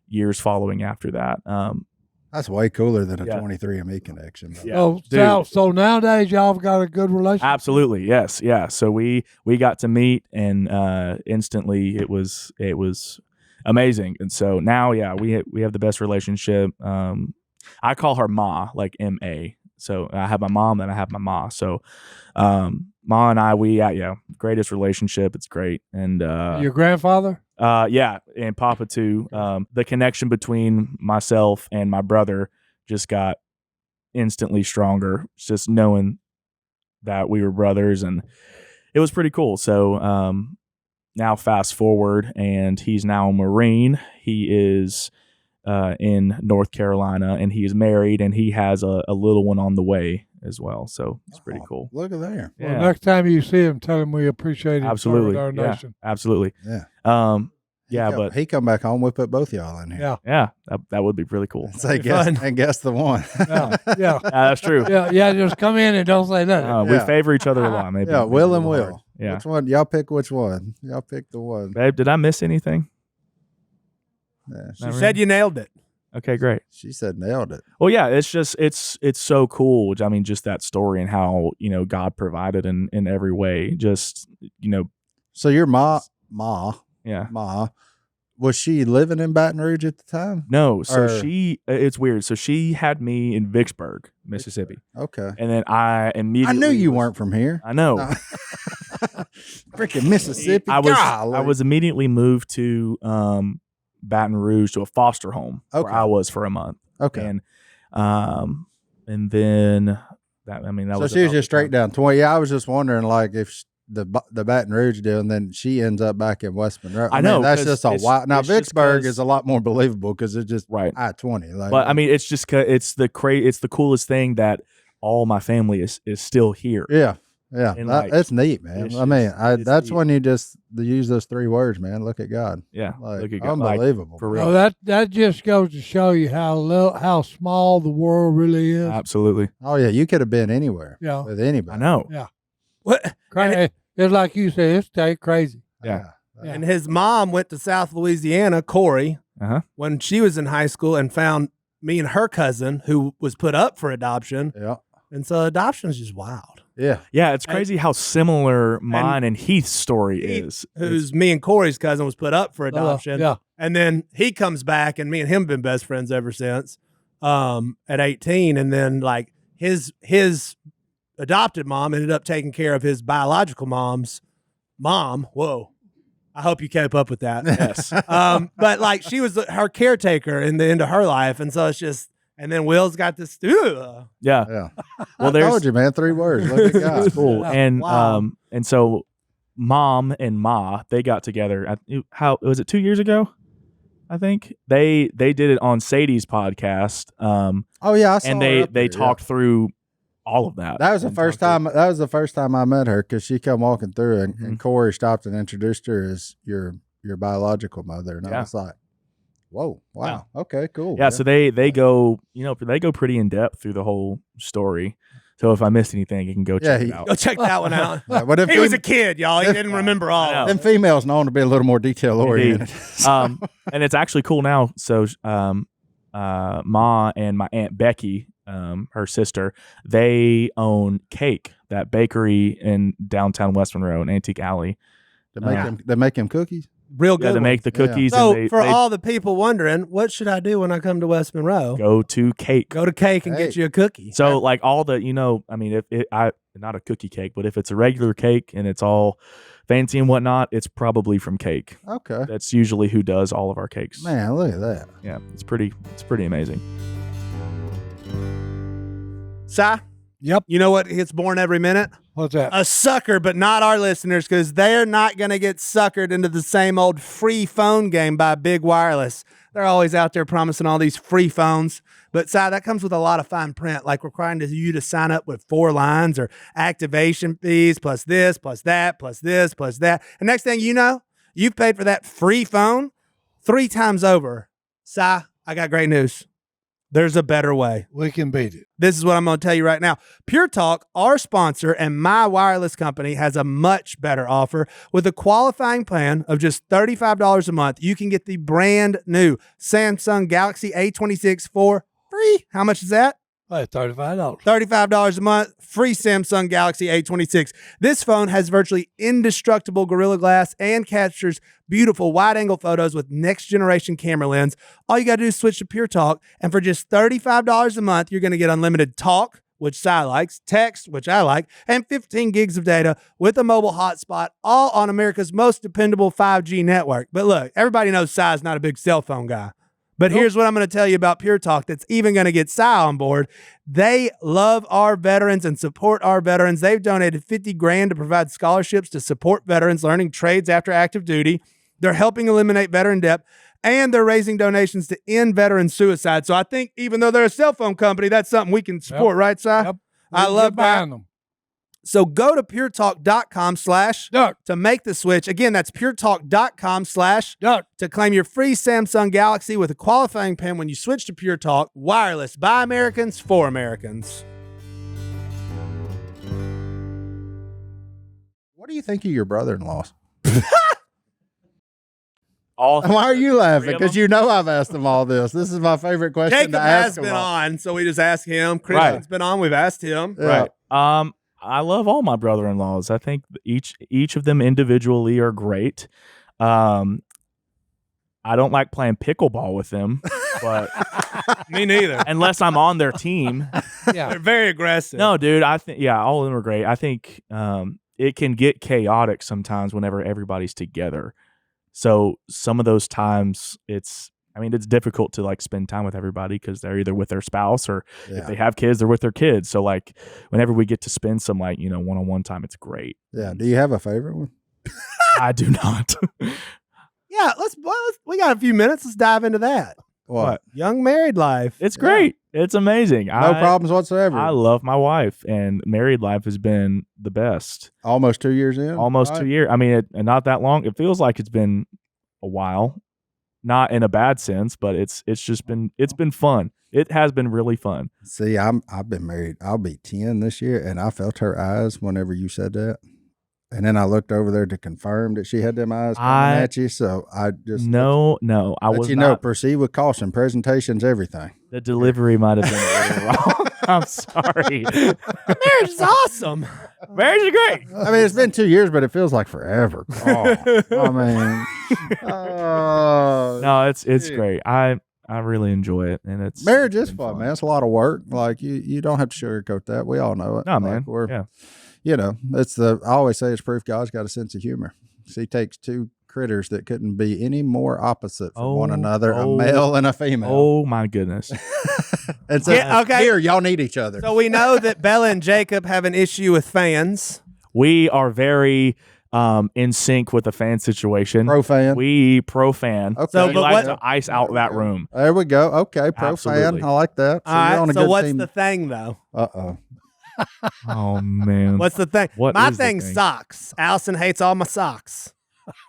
years following after that. That's way cooler than a 23andMe connection. Yeah. So nowadays y'all have got a good relationship. Absolutely. Yes. Yeah. So we got to meet, and instantly it was amazing. And so now, we have the best relationship. I call her Ma, like M-A. So I have my mom and I have my Ma. So Ma and I, greatest relationship. It's great. And your grandfather? And Papa too. The connection between myself and my brother just got instantly stronger, just knowing that we were brothers, and it was pretty cool. So now fast forward, and he's now a Marine. He is in North Carolina, and he is married, and he has a little one on the way as well. So it's pretty cool. Look at there. Yeah. Well, next time you see him, tell him we appreciate him. Absolutely. Our nation. Absolutely. Yeah. But he come back home, we put both y'all in here. Yeah, that would be really cool. Say guess the one. Yeah. That's true. Yeah. Just come in and don't say nothing. We favor each other a lot. Maybe. Yeah, Will and hard. Will. Yeah. Which one? Y'all pick which one. Y'all pick the one. Babe, did I miss anything? Yeah, She said you nailed it. Okay, great. she said nailed it. Well, yeah, it's just it's so cool. I mean, just that story and how God provided in every way. Just So your ma, yeah. was she living in Baton Rouge at the time? No, so Or- it's weird. So she had me in Vicksburg, Mississippi, Okay. and then I immediately. I knew you weren't from here. I know. Freaking Mississippi. I Golly. was immediately moved to Baton Rouge to a foster home where Okay. I was for a month. Okay. And and then that So was she was about just the straight time. down 20. Yeah, I was just wondering, like, if the Baton Rouge deal, and then she ends up back in West Monroe. I mean, know, that's 'cause just a it's- wild. Now it's just Vicksburg 'cause- is a lot more believable because it's just Right. I-20. Like, But I mean, it's just it's the it's the coolest thing that all my family is still here. yeah, And, like, that's neat, man. it's I mean, just- it's that's neat. when you just use those 3 words, man. Look at God, Yeah, like look at God, like, unbelievable. for man. real. Well, that just goes to show you how small the world really is. Absolutely, Oh yeah, you could have been anywhere Yeah. with anybody. I know. What? It's like you said, it's crazy. Yeah. Yeah. And his mom went to South Louisiana, Corey, Uh-huh. when she was in high school and found me and her cousin who was put up for adoption. Yeah, And so adoption is just wild. yeah. Yeah, it's crazy how similar mine and Heath's story Heath, is. Who's me and Corey's cousin, was put up for adoption. Yeah. And then he comes back, and me and him have been best friends ever since. At 18, and then like his adopted mom ended up taking care of his biological mom's mom. Whoa. I hope you kept up with that. Yes. But like she was her caretaker in the end of her life. And so it's just, and then Will's got this, Yeah. Yeah. Well, I told you, man. 3 words. Look at God. It's cool. Yeah. And Wow. and so mom and ma, they got together. How was it 2 years ago? I think they did it on Sadie's podcast. Oh yeah, I saw And her they up there, yeah. talked through all of that. That was the and first talked time. That was the first time I met her because she come walking through, and, Mhm. and Corey stopped and introduced her as your biological mother, and I Yeah. was like, "Whoa, wow, okay, cool." Yeah, so they go, they go pretty in depth through the whole story. So if I missed anything, you can go check it out. go check that one out. Yeah, but if He was a kid, y'all. He didn't remember all. I know. them females known to be a little more detail oriented. And it's actually cool now. So Ma and my Aunt Becky, her sister, they own Cake, that bakery in downtown West Monroe, in Antique Alley. They make him cookies. Real Yeah, good. they make the Yeah. cookies. So and for they all the people wondering, what should I do when I come to West Monroe? go to Cake. Go to Cake and get Hey. you a cookie. So like all the, I mean, if it, not a cookie cake, but if it's a regular cake and it's all fancy and whatnot, it's probably from Cake. Okay, That's usually who does all of our cakes. man, look at that. Yeah, it's pretty amazing. Si, Yep. you know what gets born every minute? What's that? A sucker, but not our listeners, because they're not going to get suckered into the same old free phone game by Big Wireless. They're always out there promising all these free phones. But, Si, that comes with a lot of fine print, like requiring you to sign up with 4 lines or activation fees, plus this, plus that, plus this, plus that. And next thing you know, you've paid for that free phone 3 times over. Si, I got great news. There's a better way. We can beat it. This is what I'm going to tell you right now. Pure Talk, our sponsor and my wireless company, has a much better offer. With a qualifying plan of just $35 a month, you can get the brand new Samsung Galaxy A26 for free. How much is that? Hey, $35. $35 a month, free Samsung Galaxy A26. This phone has virtually indestructible Gorilla Glass and captures beautiful wide-angle photos with next-generation camera lens. All you got to do is switch to Pure Talk, and for just $35 a month, you're going to get unlimited talk, which Si likes, text, which I like, and 15 gigs of data with a mobile hotspot, all on America's most dependable 5G network. But look, everybody knows Si is not a big cell phone guy. But here's what I'm going to tell you about Pure Talk that's even going to get Si on board. They love our veterans and support our veterans. They've donated $50,000 to provide scholarships to support veterans learning trades after active duty. They're helping eliminate veteran debt, and they're raising donations to end veteran suicide. So I think even though they're a cell phone company, that's something we can support, right, Si? Yep. I love that. them. So go to puretalk.com/ Duck. to make the switch. Again, that's puretalk.com/ Duck. to claim your free Samsung Galaxy with a qualifying plan when you switch to Pure Talk. Wireless by Americans for Americans. What do you think of your brother-in-laws? All Why are you laughing? Three of Because them? you know I've asked them all this. This is my favorite question Jacob to ask has them been all. on, so we just asked him. Christian's been on, we've asked him. Yeah. Right. I love all my brother-in-laws. I think each of them individually are great. I don't like playing pickleball with them, but Me neither. unless I'm on their team. Yeah. They're very aggressive. No, dude, I think all of them are great. I think it can get chaotic sometimes whenever everybody's together. So some of those times it's I mean, it's difficult to like spend time with everybody because they're either with their spouse or Yeah. if they have kids, they're with their kids. So like whenever we get to spend some like, one-on-one time, it's great. Yeah. Do you have a favorite one? I do not. Yeah, we got a few minutes. Let's dive into that. What? Young married life. It's great. It's amazing. No problems whatsoever. I love my wife, and married life has been the best. Almost 2 years in. Almost Right. 2 years. I mean, and not that long. It feels like it's been a while, not in a bad sense, but it's been fun. It has been really fun. See, I've been married. I'll be 10 this year, and I felt her eyes whenever you said that. And then I looked over there to confirm that she had them eyes coming at you. So I just No, I let was you know. not. Proceed with caution. Presentation's everything. The delivery might have been a little wrong. I'm sorry. Marriage is awesome. Marriage is great. I mean, it's been 2 years, but it feels like forever. Oh, I mean, No, it's great. I really enjoy it, and it's marriage is been fun, man. It's a lot of work. Like you don't have to sugarcoat that. We all know it. No, Like, man. We're, Yeah. I always say it's proof God's got a sense of humor. He takes two critters that couldn't be any more opposite from one another, a male and a female. Oh my goodness. And so, Yeah, okay. here, y'all need each other. So we know that Bella and Jacob have an issue with fans. We are very in sync with the fan situation. Pro fan. We pro fan. Okay. So, We but like what- to ice out that room. There we go. Okay, pro Absolutely. fan. I like that. All right. you're on a So good what's team. the thing though? Uh-oh. Oh man. What's the thing? What My is the thing's thing? socks. Allison hates all my socks.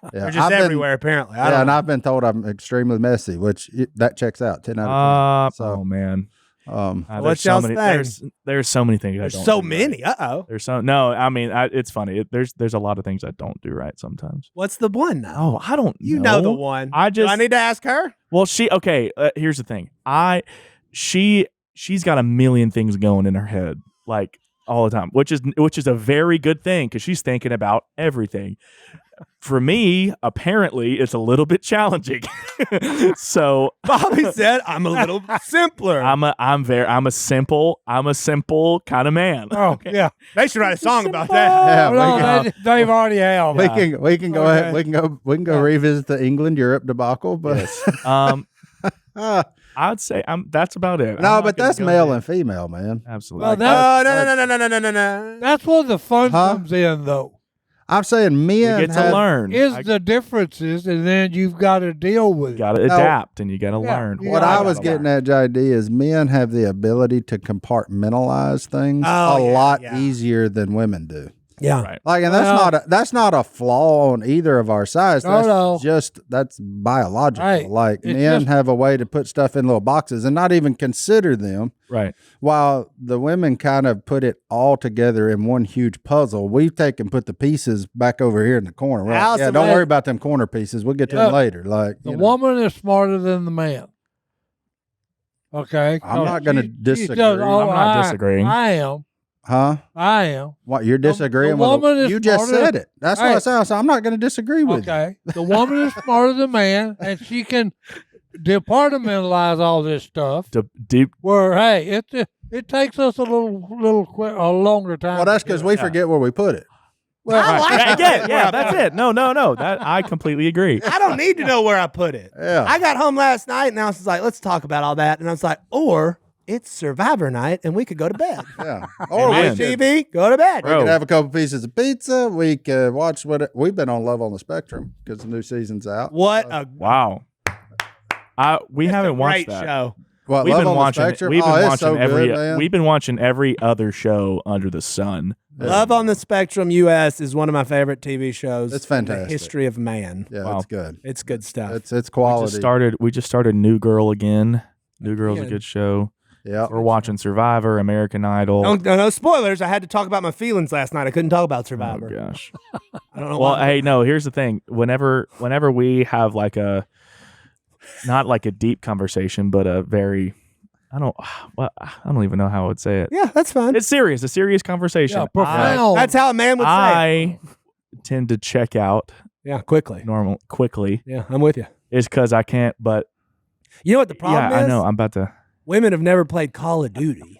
Yeah, They're just I've been- everywhere apparently. I Yeah, don't and know. I've been told I'm extremely messy, which that checks out 10 out of 10. Oh man. So, There's What's so y'all's many. thing? There's so many things. There's I don't so do many. Right. Uh-oh. There's so no. I mean, it's funny. There's a lot of things I don't do right sometimes. What's the one now? Oh, I don't. You know the one. Do I need to ask her? Well, here's the thing. She's got a million things going in her head, like all the time, which is a very good thing because she's thinking about everything. For me, apparently, it's a little bit challenging. So Bobby said I'm a little simpler. I'm a simple kind of man. Oh, yeah. They should write a song about that. yeah, Well, they've already have. we can go ahead. Okay. We can go revisit the England Europe debacle, but I'd say that's about it. I'm no, not but gonna that's go male there. and female, man. Absolutely. Well, Oh, no. That's where the fun Huh? comes in, though. I'm saying we men get to have, learn. Is I the differences, and then you've got to deal with it. got to adapt and you got to Yeah, learn. you What Yeah, I I was gotta getting learn. at, JD, is men have the ability to compartmentalize things Oh, a yeah, lot yeah. easier than women do. Yeah. Right. Like, and Well- that's not a flaw on either of our sides. No, That's no. that's biological. Right. Like It's men just- have a way to put stuff in little boxes and not even consider them, Right. while the women kind of put it all together in one huge puzzle. We take and put the pieces back over here in the corner. We're like, Allison, yeah, don't hey. worry about them corner pieces. We'll get to them Yeah. later. Like The you know. woman is smarter than the man. Okay. I'm not gonna disagree. does- I'm not disagreeing. I am. Huh? I am. What you're disagreeing the woman with? is You just smarter- said it. That's what I Right. said. So I'm not going to disagree with you. Okay. The woman is smarter than the man, and she can departmentalize all this stuff. Deep. Where hey, it takes us a a longer time. Well, that's to because get we it. forget where we put it. Well, I like that. Yeah, that's it. No. That I completely agree. I don't need to know where I put it. Yeah. I got home last night and I was like, let's talk about all that. And I was like, or it's Survivor night and we could go to bed. Yeah. Or we Amen. could, TV, go to bed. Bro. could have a couple pieces of pizza. We could watch we've been on Love on the Spectrum because the new season's out. What a Wow. We haven't watched great that. show. What, We've Love been on watching. the Spectrum? We've been it's watching so every. good, man. We've been watching every other show under the sun. Love on the Spectrum US is one of my favorite TV shows. It's in the fantastic. history of man. Yeah, Wow. it's good. It's good stuff. It's quality. We just started New Girl again. New Girl's a Again. good show. Yeah. We're watching Survivor, American Idol. No spoilers. I had to talk about my feelings last night. I couldn't talk about Oh Survivor. gosh. I don't know Well, why. hey, no. Here's the thing. Whenever we have like not like a deep conversation, but a very, I don't even know how I would say it. Yeah, that's fine. It's serious. A serious conversation. Yeah, profound. That's how a man would say it. I tend to check out Yeah, quickly. quickly. Yeah, I'm with you. Is because I can't. But You know what the problem yeah, is? I know. I'm about to. Women have never played Call of Duty.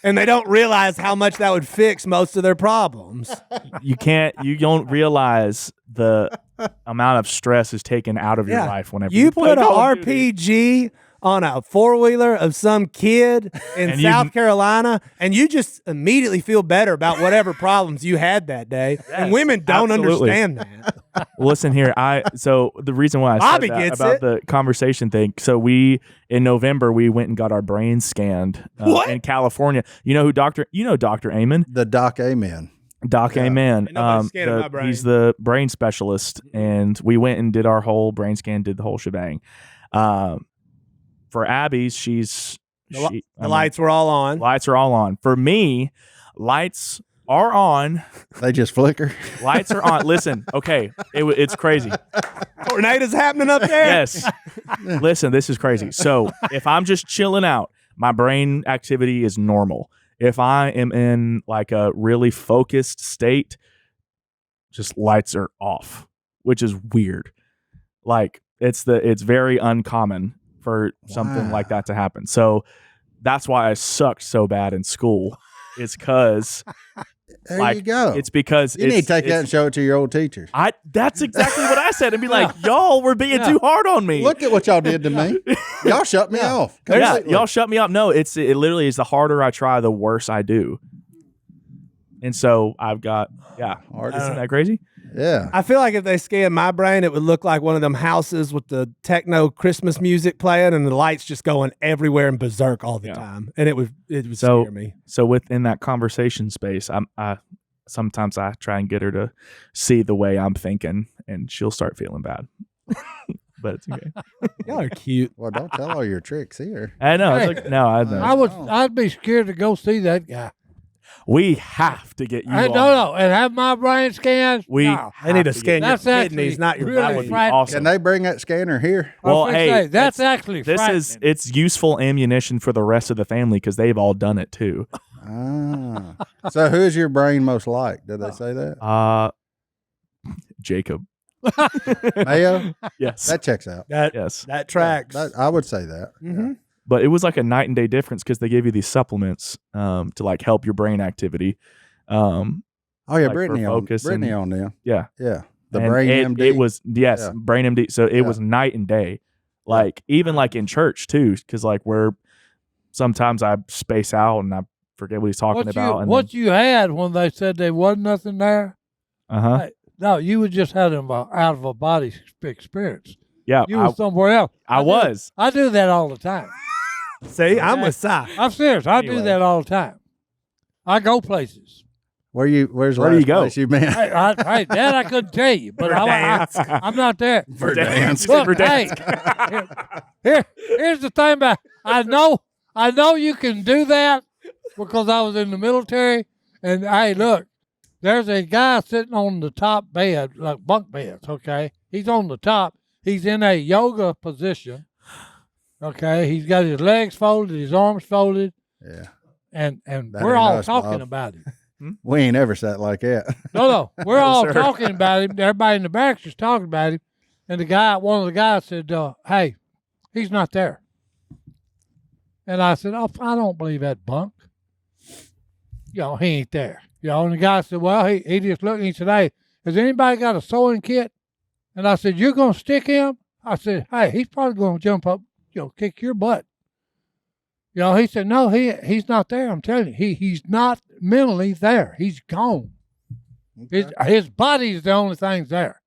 and they don't realize how much that would fix most of their problems. You don't realize the amount of stress is taken out of your life whenever you play put an Call of Duty. RPG on a 4-wheeler of some kid in And South Carolina, and you just immediately feel better about whatever problems you had that day. And women don't absolutely. understand that. Listen here, so the reason why I Bobby said that gets about it. the conversation thing. So in November we went and got our brains scanned in California. You know who Dr. Amen? The Doc Amen. Doc Amen. Ain't nobody scanning my brain. He's the brain specialist, and we went and did our whole brain scan, did the whole shebang. For Abby's, The lights were all on. Lights are all on. For me, lights are on. They just flicker. Lights are on. Listen, okay, it's crazy. Tornadoes happening up there. Yes. Listen, this is crazy. So if I'm just chilling out, my brain activity is normal. If I am in like a really focused state, just lights are off, which is weird. Like it's very uncommon for something like that to happen. So that's why I sucked so bad in school. It's because There you go. It's because you need to take that and show it to your old teachers. That's exactly what I said, and be like, y'all were being too hard on me. Look at what y'all did to me. Y'all shut me off. Yeah, y'all shut me up. No, it literally is the harder I try, the worse I do. And so I've got, isn't that crazy? Yeah. I feel like if they scanned my brain, it would look like one of them houses with the techno Christmas music playing and the lights just going everywhere and berserk all the time. And it would scare me. So within that conversation space, sometimes I try and get her to see the way I'm thinking, and she'll start feeling bad. But it's okay. Y'all are cute. Well, don't tell all your tricks here. I know. Hey, It's like, no, I know. I'd be scared to go see that guy. We have to get you on. No, and have my brain scanned. They need to scan your That's kidneys, actually not your really body. Would be frightening. awesome. Can they bring that scanner here? Well, hey, that's actually frightening. it's useful ammunition for the rest of the family because they've all done it too. So who's your brain most like? Did they say that? Jacob. Mayo? Yes. That checks out. That tracks. I would say that. Mm-hmm. But it was like a night and day difference because they give you these supplements to like help your brain activity. Oh yeah, like Brittany for on focus Brittany and- on them. Yeah. Yeah. The And brain MD. It was Yeah. Brain MD. So it was night and day. Like even like in church too, because like sometimes I space out and I forget what he's talking about. What you had when they said there wasn't nothing there? Hey, No, you would just had an out of a body experience. yeah, You were somewhere else. I was. I do that all the time. See, I'm with Si. I'm serious. I do that all the time. I go places. Where's the Where do last you go? place you been? Hey, that I couldn't tell you, but I'm not there. Verdansk. Look, here's the thing about I know you can do that because I was in the military. And hey, look, there's a guy sitting on the top bed, like bunk beds. Okay, he's on the top. He's in a yoga position. Okay, he's got his legs folded, his arms folded. Yeah. And That we're ain't all us, talking Bob. about him. We ain't ever sat like that. No, we're all sir. talking about him. Everybody in the back's just talking about him. And one of the guys said, hey, he's not there. And I said, oh, I don't believe that bunk. He ain't there. And the guy said, well, he just looked and he said, hey, has anybody got a sewing kit? And I said, you're going to stick him? I said, hey, he's probably going to jump up, kick your butt. He said, no, he's not there. I'm telling you, he's not mentally there. He's gone. Okay. His body's the only thing there.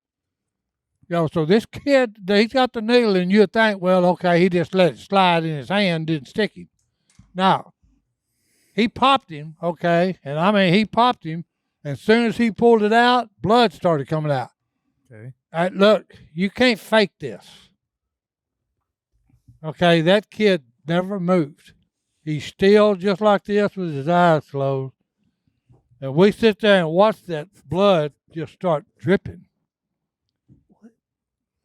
So this kid, he's got the needle, and you'd think, well, okay, he just let it slide in his hand, didn't stick him. No. He popped him, okay, and I mean, he popped him, and as soon as he pulled it out, blood started coming out. Okay. Look, you can't fake this. Okay, that kid never moved. He's still just like this with his eyes closed. And we sit there and watch that blood just start dripping.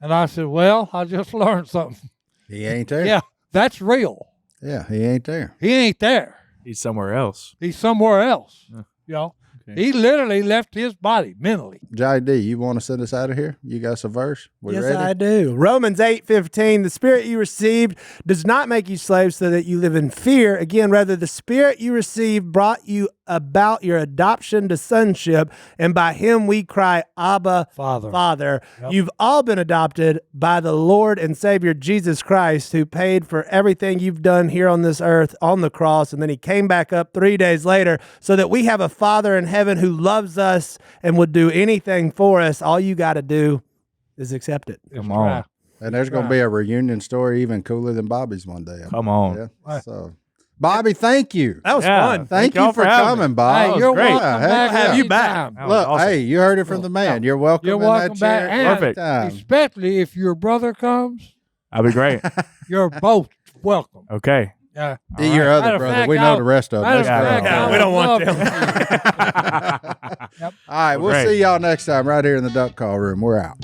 And I said, well, I just learned something. He ain't there. Yeah, that's real. Yeah, he ain't there. He ain't there. He's somewhere else. He's somewhere else. Yeah. He literally left his body mentally. JD, you want to send us out of here? You got us a verse? We Yes, ready? I do. Romans 8:15. The spirit you received does not make you slaves so that you live in fear. Again, rather, the spirit you received brought you about your adoption to sonship, and by him we cry, Abba, Father. Father. Yep. You've all been adopted by the Lord and Savior Jesus Christ, who paid for everything you've done here on this earth on the cross, and then he came back up 3 days later so that we have a Father in heaven who loves us and would do anything for us. All you got to do is accept it. Come on. And there's going to be a reunion story even cooler than Bobby's one day. Come on. Yeah. So, Bobby, thank you. That was Yeah. fun. Thank y'all you for having coming, me. Bob. Hey, you're great. welcome Yeah, back. heck Have you back. anytime. That was Look, awesome. hey, you heard it from the man. You're welcome You're in welcome that back. chair. And Perfect. especially if your brother comes, That'd be great. you're both welcome. Okay. Yeah. Be your Matter other of brother. fact, We know the rest of them. matter of Let's fact, go. Yeah, I we don't would want love them. to- All right, we'll Great. see y'all next time right here in the Duck Call Room. We're out.